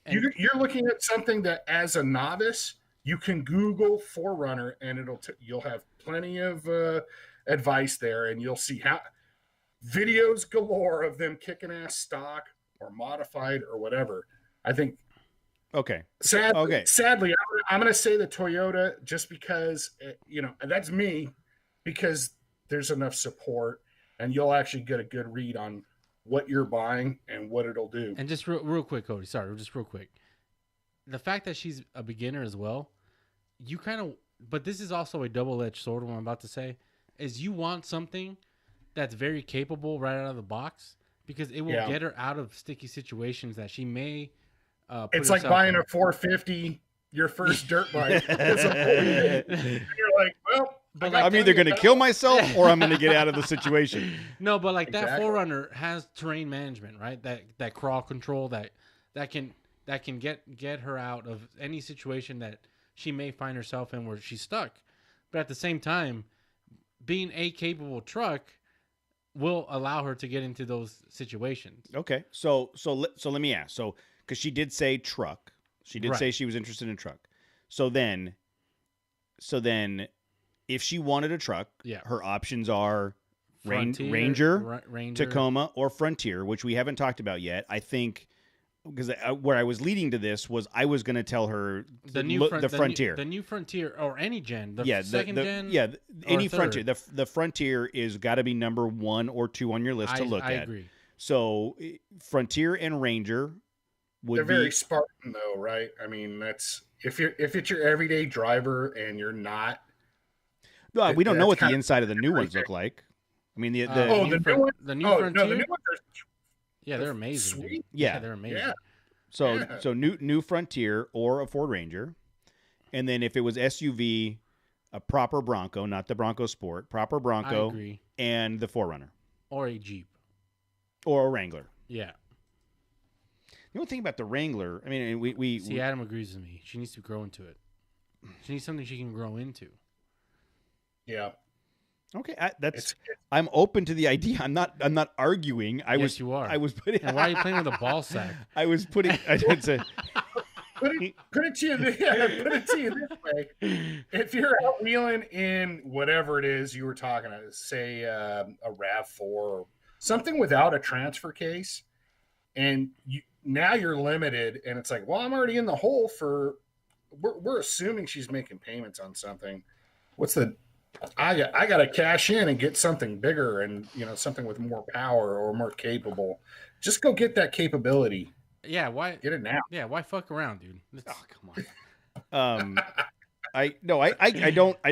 You're looking at something that, as a novice, you can Google 4Runner and you'll have plenty of advice there, and you'll see how videos galore of them kicking ass stock or modified or whatever. I think. Okay. Sadly, I'm going to say the Toyota just because, that's me, because there's enough support and you'll actually get a good read on what you're buying and what it'll do. And just real quick, Cody, sorry, just real quick. The fact that she's a beginner as well, but this is also a double-edged sword, what I'm about to say, is you want something that's very capable right out of the box, because it will get her out of sticky situations that she may it's like buying a 450, your first dirt bike. You're like, well, I'm either going to kill myself or I'm going to get out of the situation. No, but like that 4Runner has terrain management, right? That crawl control that can get her out of any situation that she may find herself in where she's stuck. But at the same time, being a capable truck will allow her to get into those situations. Okay, so let me ask. So, because she did say truck, she did say she was interested in truck. So then, if she wanted a truck, her options are Ranger, Tacoma, or Frontier, which we haven't talked about yet. I think, because where I was leading to this was I was going to tell her the Frontier. The new Frontier, or any gen. Second gen? Yeah, any Frontier. The Frontier is got to be number 1 or 2 on your list to look at. I agree. So Frontier and Ranger they're very Spartan, though, right? I mean, that's if it's your everyday driver and you're not. No, we don't know what the inside of the new ones look like. I mean, the new Frontier. No, the new ones are. Yeah, they're amazing. Sweet. Dude. Yeah, they're amazing. Yeah. So new Frontier or a Ford Ranger, and then if it was SUV, a proper Bronco, not the Bronco Sport, proper Bronco, I agree. And the 4Runner, or a Jeep, or a Wrangler. Yeah. The only thing about the Wrangler, I mean, we see. Adam agrees with me. She needs to grow into it. She needs something she can grow into. Yeah. Okay, I'm open to the idea. I'm not arguing. You are. I was putting. And why are you playing with a ball sack? I was putting. I did say. Put it to you this way. If you're out wheeling in whatever it is you were talking about, say a RAV4 or something without a transfer case, and now you're limited, and it's like, well, I'm already in the hole for. We're assuming she's making payments on something. I got to cash in and get something bigger and, something with more power or more capable. Just go get that capability. Yeah, why get it now? Yeah, why fuck around, dude? Come on. I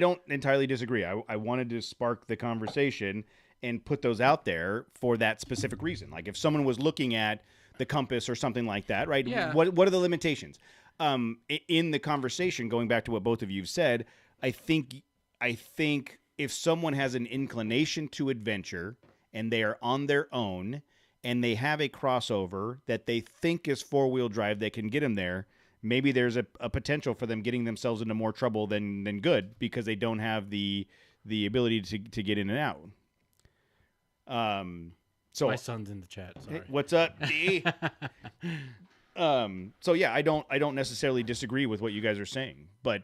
don't entirely disagree. I wanted to spark the conversation and put those out there for that specific reason. Like if someone was looking at the Compass or something like that, right? Yeah. What are the limitations? In the conversation, going back to what both of you have said, I think if someone has an inclination to adventure and they are on their own and they have a crossover that they think is 4-wheel drive that can get them there, maybe there's a potential for them getting themselves into more trouble than good because they don't have the ability to get in and out. So my son's in the chat. Sorry. Hey, what's up, D? So yeah, I don't necessarily disagree with what you guys are saying, but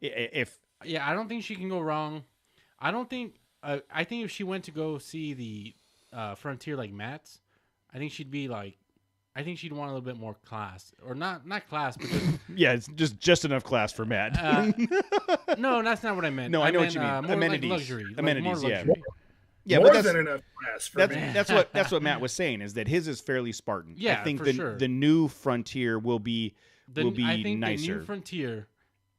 if I don't think she can go wrong. I don't think. I think if she went to go see the Frontier like Matt's, I think she'd be like. I think she'd want a little bit more class, or not class, but yeah, it's just enough class for Matt. No, that's not what I meant. No, I know what you mean. More Amenities, like luxury, amenities, like more luxury. Yeah, more but than enough class for me. That's what Matt was saying is that his is fairly Spartan. Yeah, I think for sure. the new Frontier will be I think nicer. The new Frontier,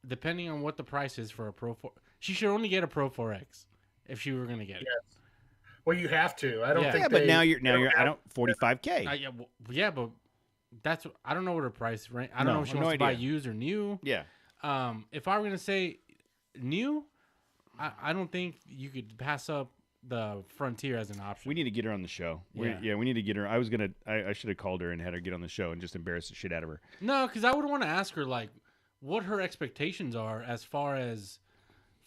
depending on what the price is for a Pro 4, she should only get a Pro 4X if she were gonna get it. Well, you have to. I don't think. Yeah, but now you're I don't $45K. But that's I don't know what her price range. I don't know if she wants to buy used or new. Yeah. If I were gonna say new, I don't think you could pass up the Frontier as an option. We need to get her on the show. We need to get her. I should have called her and had her get on the show and just embarrass the shit out of her. No, because I would want to ask her like what her expectations are as far as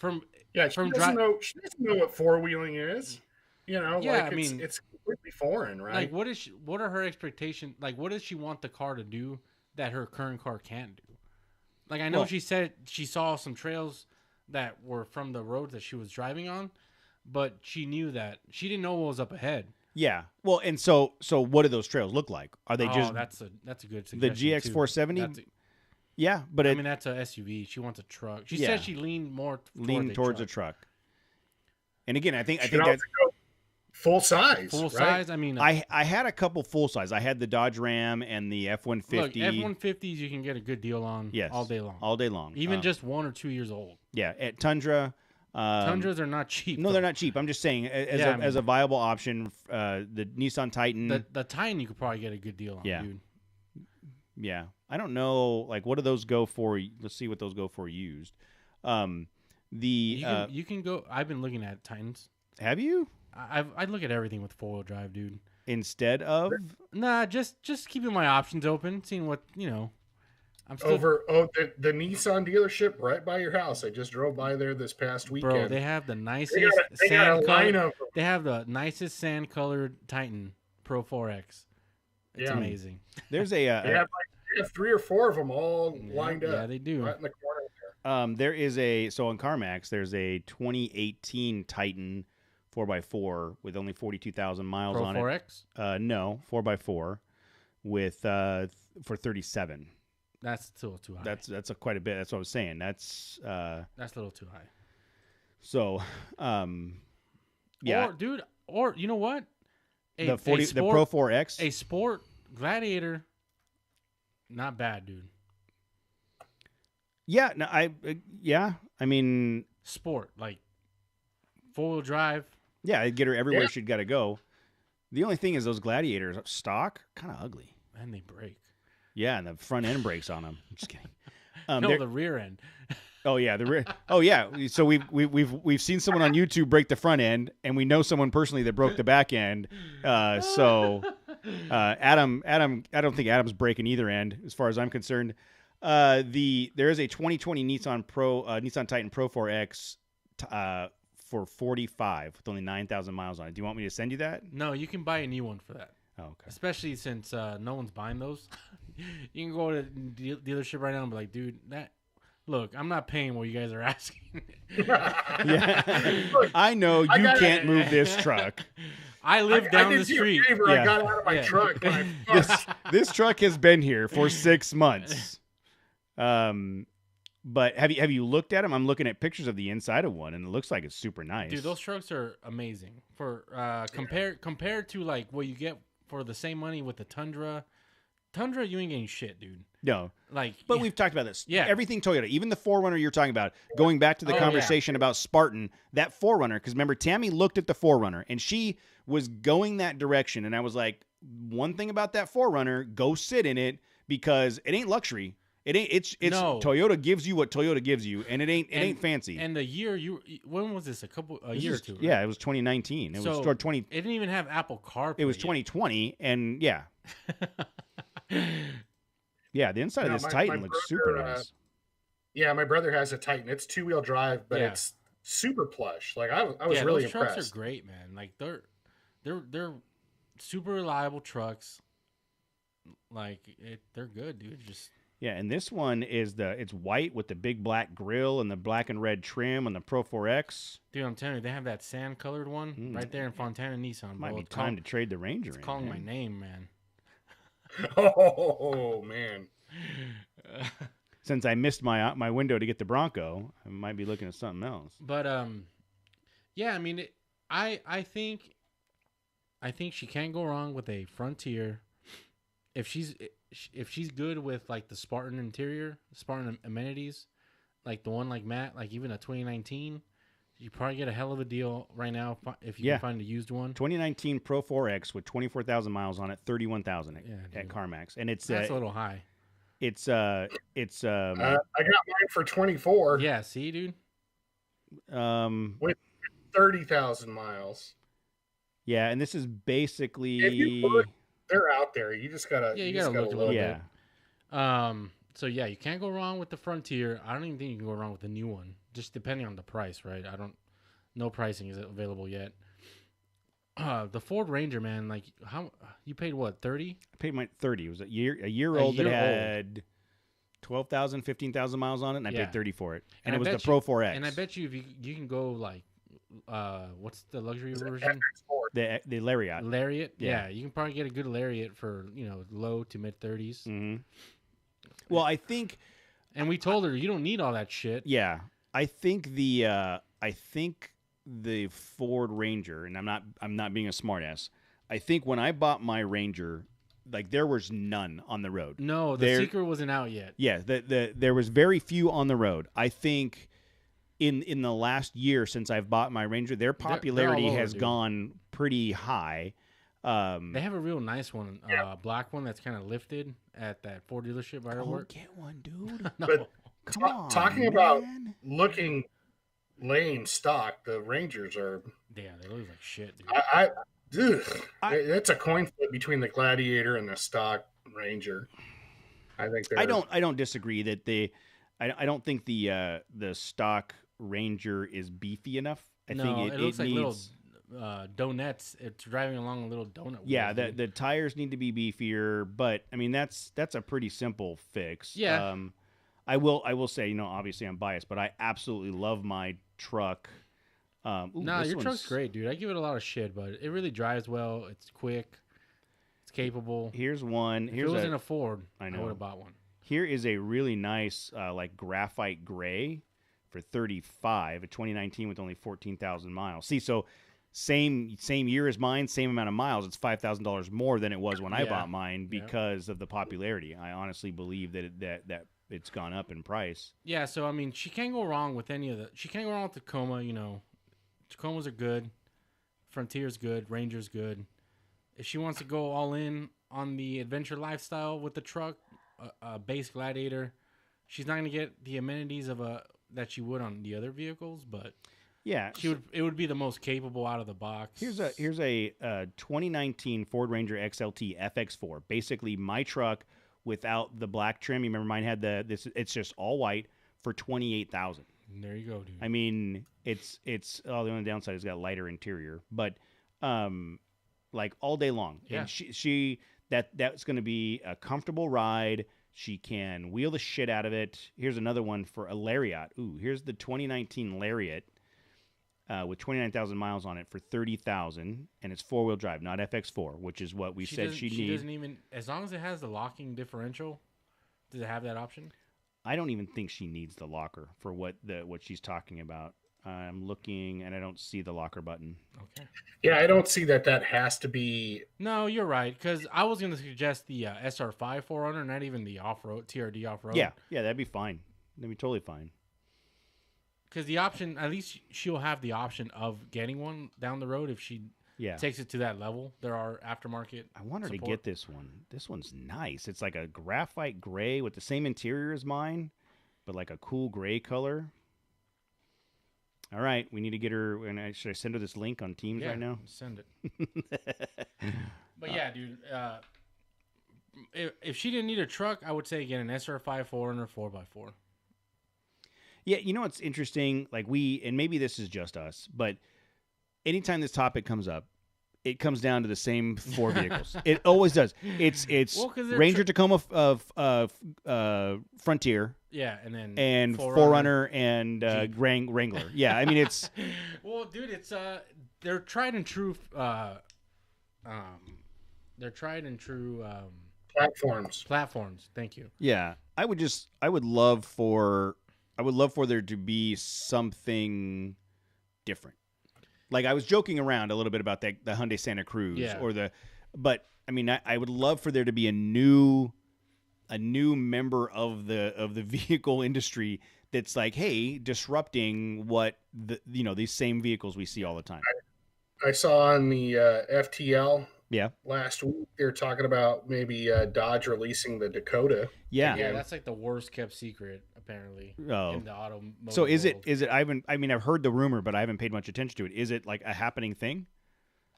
she doesn't know what four-wheeling is. You know, it's completely foreign, right? Like what are her expectations? Like what does she want the car to do that her current car can't do? Like I know she said she saw some trails that were from the roads that she was driving on, but she knew that she didn't know what was up ahead. Yeah. Well, and so what do those trails look like? Are they just that's a good suggestion. The GX 470? Yeah, but I mean that's a SUV. She wants a truck. She said she leaned more towards a truck. And again, I think that's full size. Full size. I mean, I had a couple full size. I had the Dodge Ram and the F-150. Look, F-150s you can get a good deal on. Yes, all day long. All day long. Even just 1 or 2 years old. Yeah, at Tundra. Tundras are not cheap. No, they're not cheap. I'm just saying, as a viable option, the Nissan Titan. The Titan you could probably get a good deal on, dude. Yeah. I don't know, like, what do those go for? Let's see what those go for used. You can go. I've been looking at Titans. Have you? I look at everything with 4-wheel drive, dude. Instead of? Nah, just keeping my options open, seeing what I'm still the Nissan dealership right by your house. I just drove by there this past weekend. Bro, they have the nicest They have the nicest sand colored Titan Pro 4X. It's amazing. There's they have 3 or 4 of them all lined up. Yeah, they do. Right in the corner there. There is on CarMax, there's a 2018 Titan 4x4 with only 42,000 miles on it. Pro 4X? No, 4x4 with for 37. That's still too high. That's quite a bit. That's what I was saying. That's a little too high. So, yeah. Or you know what? The Pro 4X, a Sport Gladiator, not bad, dude. Yeah, no, I mean, Sport, like 4-wheel drive. Yeah, I'd get her everywhere she'd got to go. The only thing is those Gladiators stock kind of ugly, and they break. Yeah, and the front end breaks on them. I'm just kidding. No, the rear end. Oh yeah, the rear. Oh yeah. So we've seen someone on YouTube break the front end, and we know someone personally that broke the back end. Adam, I don't think Adam's breaking either end, as far as I'm concerned. There is a 2020 Nissan Titan Pro 4X for $45 with only 9,000 miles on it. Do you want me to send you that? No, you can buy a new one for that. Oh, okay. Especially since no one's buying those. You can go to the dealership right now and be like, dude, look, I'm not paying what you guys are asking. Yeah. I know you can't move this truck. I live down the street. I got out of my truck. This truck has been here for 6 months. But have you looked at them? I'm looking at pictures of the inside of one, and it looks like it's super nice. Dude, those trucks are amazing. For compared to like what you get for the same money with the Tundra. Tundra, you ain't getting shit, dude. No. But we've talked about this. Yeah. Everything Toyota, even the 4Runner you're talking about, going back to the conversation about Spartan, that 4Runner, because remember, Tammy looked at the 4Runner, and she was going that direction, and I was like, one thing about that 4Runner, go sit in it, because it ain't luxury. It ain't. It's no. Toyota gives you what Toyota gives you, and it ain't fancy. And the year when was this? A year or two? Right? Yeah, it was 2019. It was 20. It didn't even have Apple CarPlay. It was 2020, and yeah. Yeah, the inside of this Titan looks super nice. Yeah, my brother has a Titan. It's 2-wheel drive, but it's super plush. Like I was really impressed. Those trucks are great, man. Like they're super reliable trucks. Like they're good, dude. Just yeah, and this one is it's white with the big black grille and the black and red trim on the Pro 4X. Dude, I'm telling you, they have that sand colored one right there in Fontana Nissan. Might be time to trade the Ranger. It's calling my name, man. Oh man. Since I missed my window to get the Bronco, I might be looking at something else. But yeah, I mean, I think she can't go wrong with a Frontier. If she's good with like the Spartan interior, Spartan amenities, like the one like Matt, like even a 2019, you probably get a hell of a deal right now if you can find a used one. 2019 Pro 4X with 24,000 miles on it, 31,000 at CarMax, and that's a little high. It's I got mine for 24. Yeah, see, dude. With 30,000 miles. Yeah, and this is basically they're out there. You just gotta you gotta look a little bit. So yeah, you can't go wrong with the Frontier. I don't even think you can go wrong with the new one, just depending on the price, right? No pricing is available yet. The Ford Ranger, man, like how you paid what, 30? I paid my 30. It was a year old that had 12,000, 15,000 miles on it, and I paid 30 for it. And it was the Pro 4X. And I bet you if you can go like what's the luxury version? The Lariat. Lariat? Yeah, you can probably get a good Lariat for, low to mid 30s. Mm-hmm. Well, I think, and we told her you don't need all that shit. Yeah. I think the Ford Ranger, and I'm not being a smartass. I think when I bought my Ranger, like there was none on the road. No, the Seeker wasn't out yet. Yeah, there was very few on the road. I think in the last year since I've bought my Ranger, their popularity has gone pretty high. They have a real nice one, black one that's kind of lifted at that Ford dealership by our work. Get one, dude. No. But come on, talking about looking lame stock, the Rangers are. Yeah, they look like shit, dude. It's a coin flip between the Gladiator and the stock Ranger. I think I don't disagree that I don't think the stock Ranger is beefy enough. I think it looks like needs little donuts. It's driving along a little donut. Yeah, the tires need to be beefier, but I mean that's a pretty simple fix. Yeah. I will say, obviously I'm biased, but I absolutely love my truck. Your truck's great, dude. I give it a lot of shit, but it really drives well. It's quick. It's capable. Here's one. If it wasn't a Ford, I would have bought one. Here is a really nice like graphite gray for 35, a 2019 with only 14,000 miles. See, so same year as mine, same amount of miles. It's $5,000 more than it was when I bought mine because of the popularity. I honestly believe that it's gone up in price. Yeah, so I mean, she can't go wrong with any of the. She can't go wrong with Tacoma. Tacomas are good, Frontier's good, Ranger's good. If she wants to go all in on the adventure lifestyle with the truck, a base Gladiator, she's not going to get the amenities of that she would on the other vehicles, but yeah, it would be the most capable out of the box. Here's a 2019 Ford Ranger XLT FX4, basically my truck without the black trim. You remember mine had this? It's just all white for 28,000. There you go, dude. I mean, it's the only downside is got a lighter interior, but like all day long. Yeah. And she that's going to be a comfortable ride. She can wheel the shit out of it. Here's another one for a Lariat. Ooh, here's the 2019 Lariat with 29,000 miles on it for 30,000, and it's 4-wheel drive, not FX4, which is what we said she needs. She doesn't even, as long as it has the locking differential. Does it have that option? I don't even think she needs the locker for what she's talking about. I'm looking and I don't see the locker button. Okay. Yeah, I don't see that has to be. No, you're right. Because I was going to suggest the SR5 4Runner, not even the off-road, TRD off-road. Yeah, that'd be fine. That'd be totally fine. Because the option, at least she'll have the option of getting one down the road if she takes it to that level. There are aftermarket. I want her to get this one. This one's nice. It's like a graphite gray with the same interior as mine, but like a cool gray color. All right, we need to get her. And should I send her this link on Teams right now? Send it. But yeah, dude, if she didn't need a truck, I would say get an SR54 and a 4x4. Yeah, you know what's interesting? Like and maybe this is just us, but anytime this topic comes up, it comes down to the same 4 vehicles. It always does. It's Ranger, Tacoma, Frontier. Yeah, and then 4Runner and Wrangler. Yeah, I mean it's. Well, dude, it's they're tried and true. They're tried and true platforms. Thank you. Yeah, I would love for there to be something different. Like I was joking around a little bit about the Hyundai Santa Cruz but I mean I would love for there to be a new member of the vehicle industry that's like, hey, disrupting what these same vehicles we see all the time. I saw on the FTL Yeah. Last week, they were talking about maybe Dodge releasing the Dakota. Yeah. Yeah, that's like the worst kept secret, apparently, in the automotive So is world. it I've heard the rumor, but I haven't paid much attention to it. Is it like a happening thing?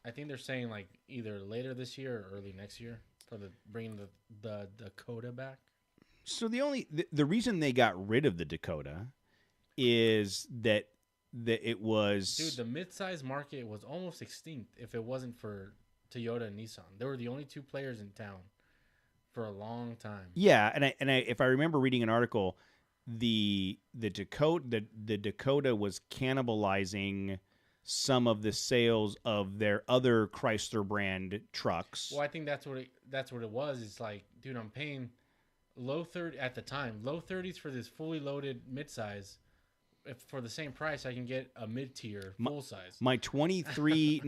I think they're saying like either later this year or early next year for bringing the Dakota back. So the reason they got rid of the Dakota is that it was... Dude, the mid-size market was almost extinct if it wasn't for Toyota and Nissan. They were the only two players in town for a long time. Yeah, and I if I remember reading an article, the Dakota was cannibalizing some of the sales of their other Chrysler brand trucks. Well, I think that's what it was. It's like, dude, I'm paying low 30s for this fully loaded midsize. If for the same price, I can get a mid-tier full size. My 2003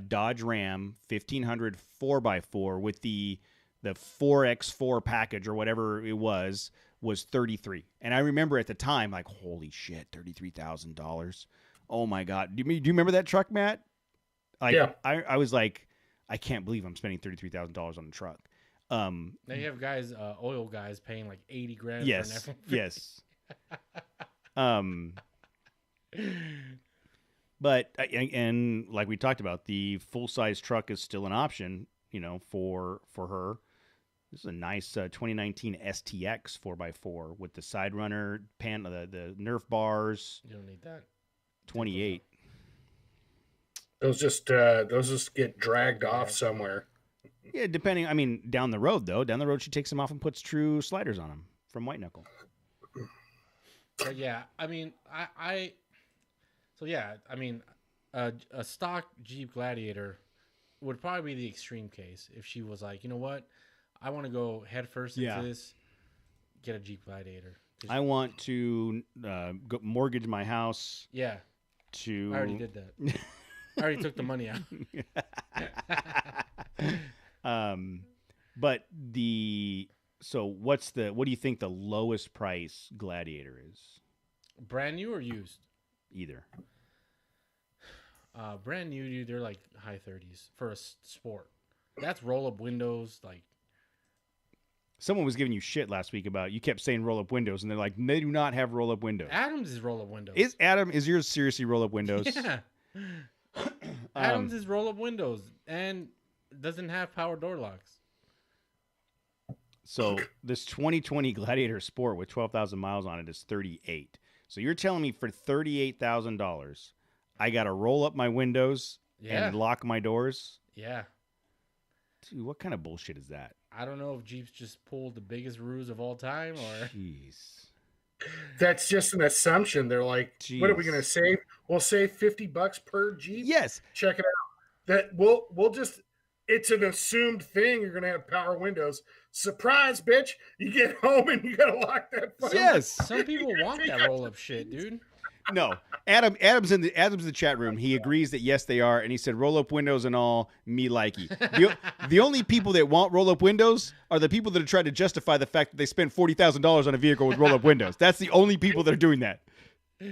Dodge Ram 1500 4x4 with the 4x4 package or whatever it was $33. And I remember at the time, like, holy shit, $33,000. Oh my God. Do you remember that truck, Matt? Like, yeah. I was like, I can't believe I'm spending $33,000 on a truck. Now you have guys, oil guys, paying like $80,000 for an F-150. Yes. But and like we talked about, the full size truck is still an option, for her. This is a nice 2019 STX 4x4 with the side runner the Nerf bars. You don't need that. 28. Those just get dragged off somewhere. Yeah, depending. I mean, down the road she takes them off and puts true sliders on them from White Knuckle. But yeah, I mean, a stock Jeep Gladiator would probably be the extreme case if she was like, you know what, I want to go head first into this, get a Jeep Gladiator. I want to mortgage my house. Yeah. I already did that. I already took the money out. But what do you think the lowest price Gladiator is? Brand new or used? Either. Brand new, dude, they're like high 30s for a sport. That's roll up windows. Like, someone was giving you shit last week about you kept saying roll up windows, and they're like, they do not have roll up windows. Adams is roll up windows. Is yours seriously roll up windows? Yeah. Adams is roll up windows and doesn't have power door locks. So this 2020 Gladiator Sport with 12,000 miles on it is $38,000. So you're telling me for $38,000, I got to roll up my windows and lock my doors? Yeah. Dude, what kind of bullshit is that? I don't know if Jeep's just pulled the biggest ruse of all time or... Jeez. That's just an assumption. They're like, Jeez. What are we going to save? We'll save $50 per Jeep. Yes. Check it out. That we'll just... It's an assumed thing. You're going to have power windows. Surprise, bitch. You get home and you got to lock that phone. Yes. Some people want that roll-up shit, dude. No. Adam's in the chat room. He agrees that yes, they are. And he said, roll-up windows and all, me likey. The only people that want roll-up windows are the people that are trying to justify the fact that they spend $40,000 on a vehicle with roll-up windows. That's the only people that are doing that.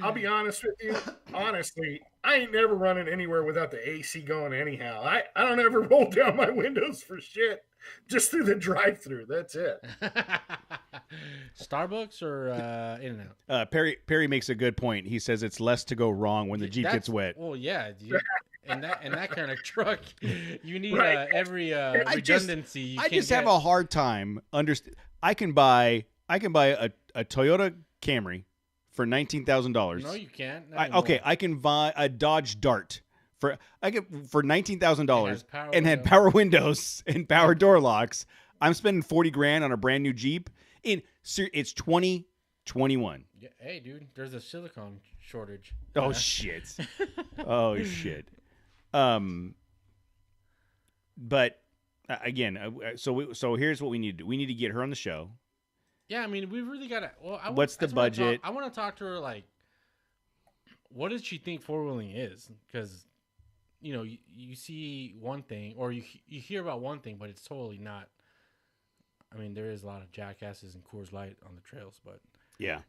I'll be honest with you. Honestly, I ain't never running anywhere without the AC going anyhow. I don't ever roll down my windows for shit. Just through the drive-through. That's it. Starbucks or In-N-Out? Perry makes a good point. He says it's less to go wrong when the Jeep gets wet. Well, yeah. in that kind of truck, you need Right. every redundancy. I just have a hard time I can buy a Toyota Camry for $19,000. No, you can't. I can buy a Dodge Dart for $19,000 and had windows. power windows and power door locks. I'm spending $40,000 on a brand new Jeep. It's 2021. Yeah, hey, dude, there's a silicone shortage. Oh shit. Oh shit. But again, so here's what we need to do. We need to get her on the show. Yeah, I mean, we really got to. Well, what's the budget? I want to talk to her. Like, what does she think four-wheeling is? Because, you know, you see one thing, or you hear about one thing, but it's totally not. I mean, there is a lot of jackasses and Coors Light on the trails, but yeah.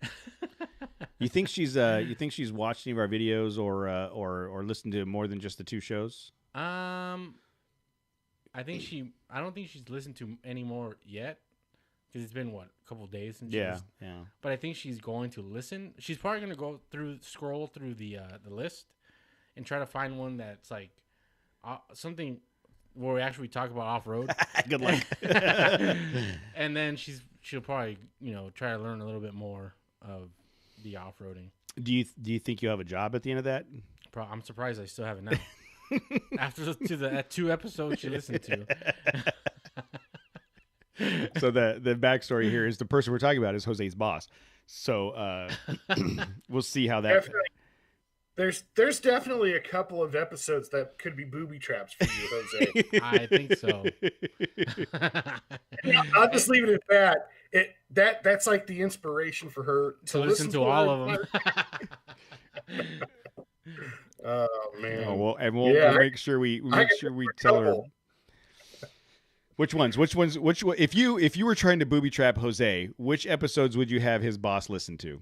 You think she's watched any of our videos or listened to more than just the two shows? I don't think she's listened to any more yet, because it's been a couple of days since. Yeah. But I think she's going to listen. She's probably going to scroll through the list and try to find one that's like something where we actually talk about off road. Good luck. And then she'll probably try to learn a little bit more of the off roading. Do you think you have a job at the end of that? I'm surprised I still have it now. After the 2 episodes she listened to. So the backstory here is the person we're talking about is Jose's boss. So we'll see how that. There's definitely a couple of episodes that could be booby traps for you, Jose. I think so. I'll just leave it at that. That's like the inspiration for her to listen to all of them. Oh man! Oh, we'll make sure we tell her. Which ones? If you were trying to booby trap Jose, which episodes would you have his boss listen to?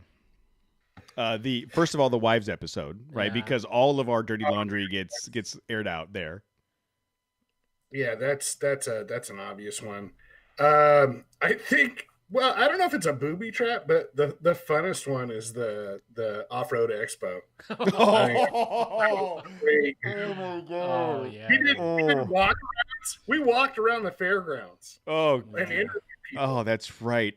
First of all, the wives episode, right? Yeah. Because all of our dirty laundry gets aired out there. Yeah, that's an obvious one. I think. Well, I don't know if it's a booby trap, but the funnest one is the off-road expo. Oh my god! Oh yeah. We did walk arounds. We walked around the fairgrounds. Oh, that's right.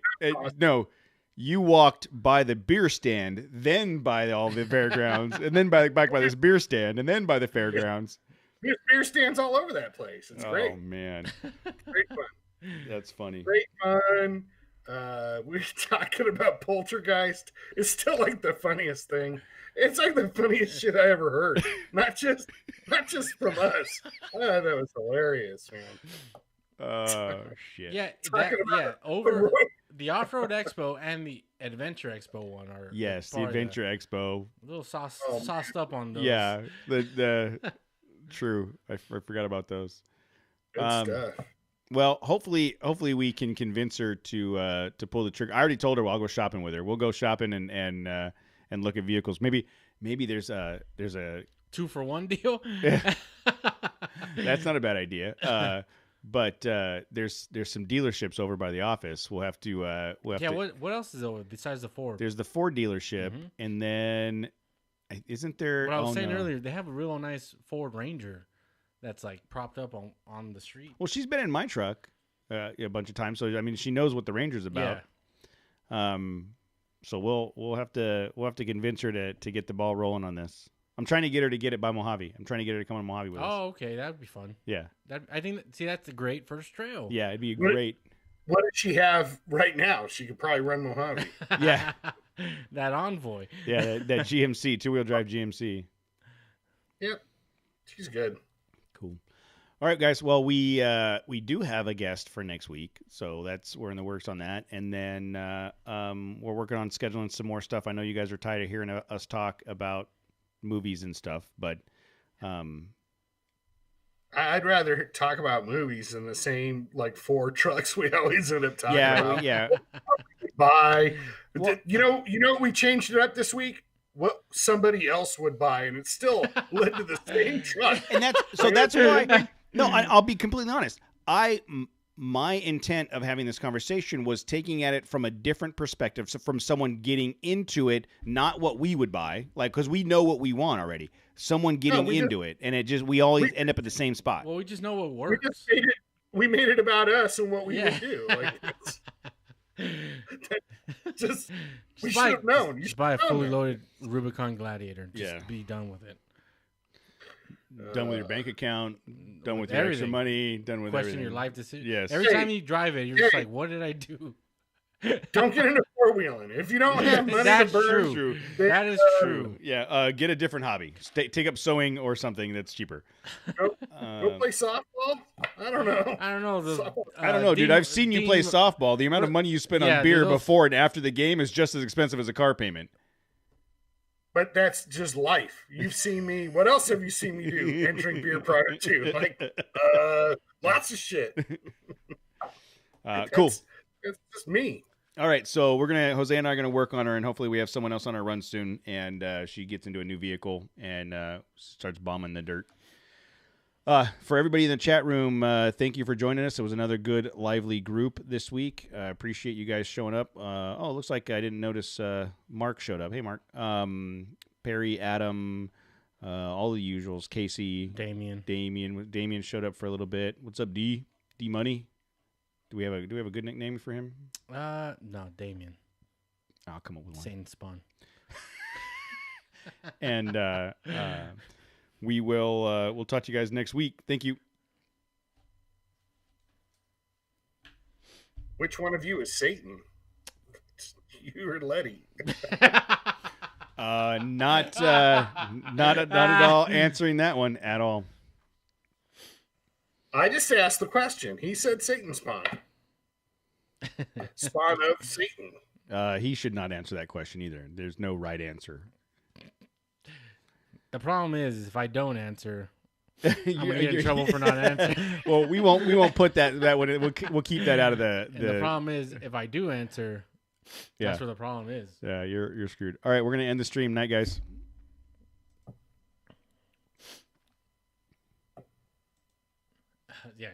No, you walked by the beer stand, then by all the fairgrounds, and then back by this beer stand, and then by the fairgrounds. There's beer stands all over that place. It's great. Oh man, great fun. That's funny. Great fun. We're talking about Poltergeist. It's still like the funniest thing. It's like the funniest shit I ever heard. Not just from us. That was hilarious, man. Oh shit. Yeah, over the Off-Road Expo and the Adventure Expo one are the Adventure Expo. A little sauced up on those. Yeah, the true. I forgot about those. Good stuff. Well, hopefully we can convince her to pull the trigger. I already told her I'll go shopping with her. We'll go shopping and look at vehicles. Maybe there's a 2-for-1 deal. That's not a bad idea. But there's some dealerships over by the office. We'll have to. What else is over besides the Ford? There's the Ford dealership, and then isn't there? What I was saying earlier, they have a real nice Ford Ranger that's like propped up on the street. Well, she's been in my truck a bunch of times, so I mean, she knows what the Ranger's about. Yeah. So we'll have to convince her to get the ball rolling on this. I'm trying to get her to get it by Mojave. I'm trying to get her to come on Mojave with us. Oh, okay, that would be fun. Yeah. That's a great first trail. Yeah, it'd be great. What does she have right now? She could probably run Mojave. Yeah. That Envoy. Yeah, that GMC, 2-wheel drive GMC. Yep. She's good. Cool. All right, guys. Well, we do have a guest for next week, so we're in the works on that, and then we're working on scheduling some more stuff. I know you guys are tired of hearing us talk about movies and stuff, but I'd rather talk about movies than the same like 4 trucks we always end up talking about. Yeah. Buy. Well, you know, we changed it up this week. What somebody else would buy, and it still led to the same truck. And that's why. No, I'll be completely honest. I my intent of having this conversation was taking at it from a different perspective. So from someone getting into it, not what we would buy, like, because we know what we want already. Someone getting into it, and we always end up at the same spot. Well, we just know what works. We made it about us and what we would do. Like, we should have known. Just buy a fully loaded Rubicon Gladiator. Just be done with it. Done with your bank account, done with your extra money, done with question everything. Your life decision. Yes. Every time you drive it, you're just like, what did I do? Don't get into four-wheeling. If you don't have money to burn. True. That is true. Yeah, get a different hobby. Take up sewing or something that's cheaper. Go play softball? I don't know. I don't know. I don't know, dude. I've seen you play softball. The amount of money you spend on beer before and after the game is just as expensive as a car payment. But that's just life. You've seen me. What else have you seen me do entering beer prior to? Like, lots of shit. Cool. It's just me. All right, so Jose and I are gonna work on her, and hopefully we have someone else on our run soon, and she gets into a new vehicle and starts bombing the dirt. For everybody in the chat room, thank you for joining us. It was another good, lively group this week. Appreciate you guys showing up. It looks like I didn't notice Mark showed up. Hey, Mark. Perry, Adam, all the usuals. Casey, Damien showed up for a little bit. What's up, D? D Money. Do we have a good nickname for him? No, Damien. I'll come up with one. Satan Spawn. And we'll talk to you guys next week. Thank you. Which one of you is Satan? You or Letty? Not at all answering that one at all. I just asked the question. He said Satan spawn. Spawn of Satan. He should not answer that question either. There's no right answer. The problem is if I don't answer, I'm gonna get in trouble for not answering. Well, we won't put that one. We'll keep that out of the. And the problem is if I do answer, that's where the problem is. Yeah, you're screwed. All right, we're gonna end the stream. Night, guys. Yeah.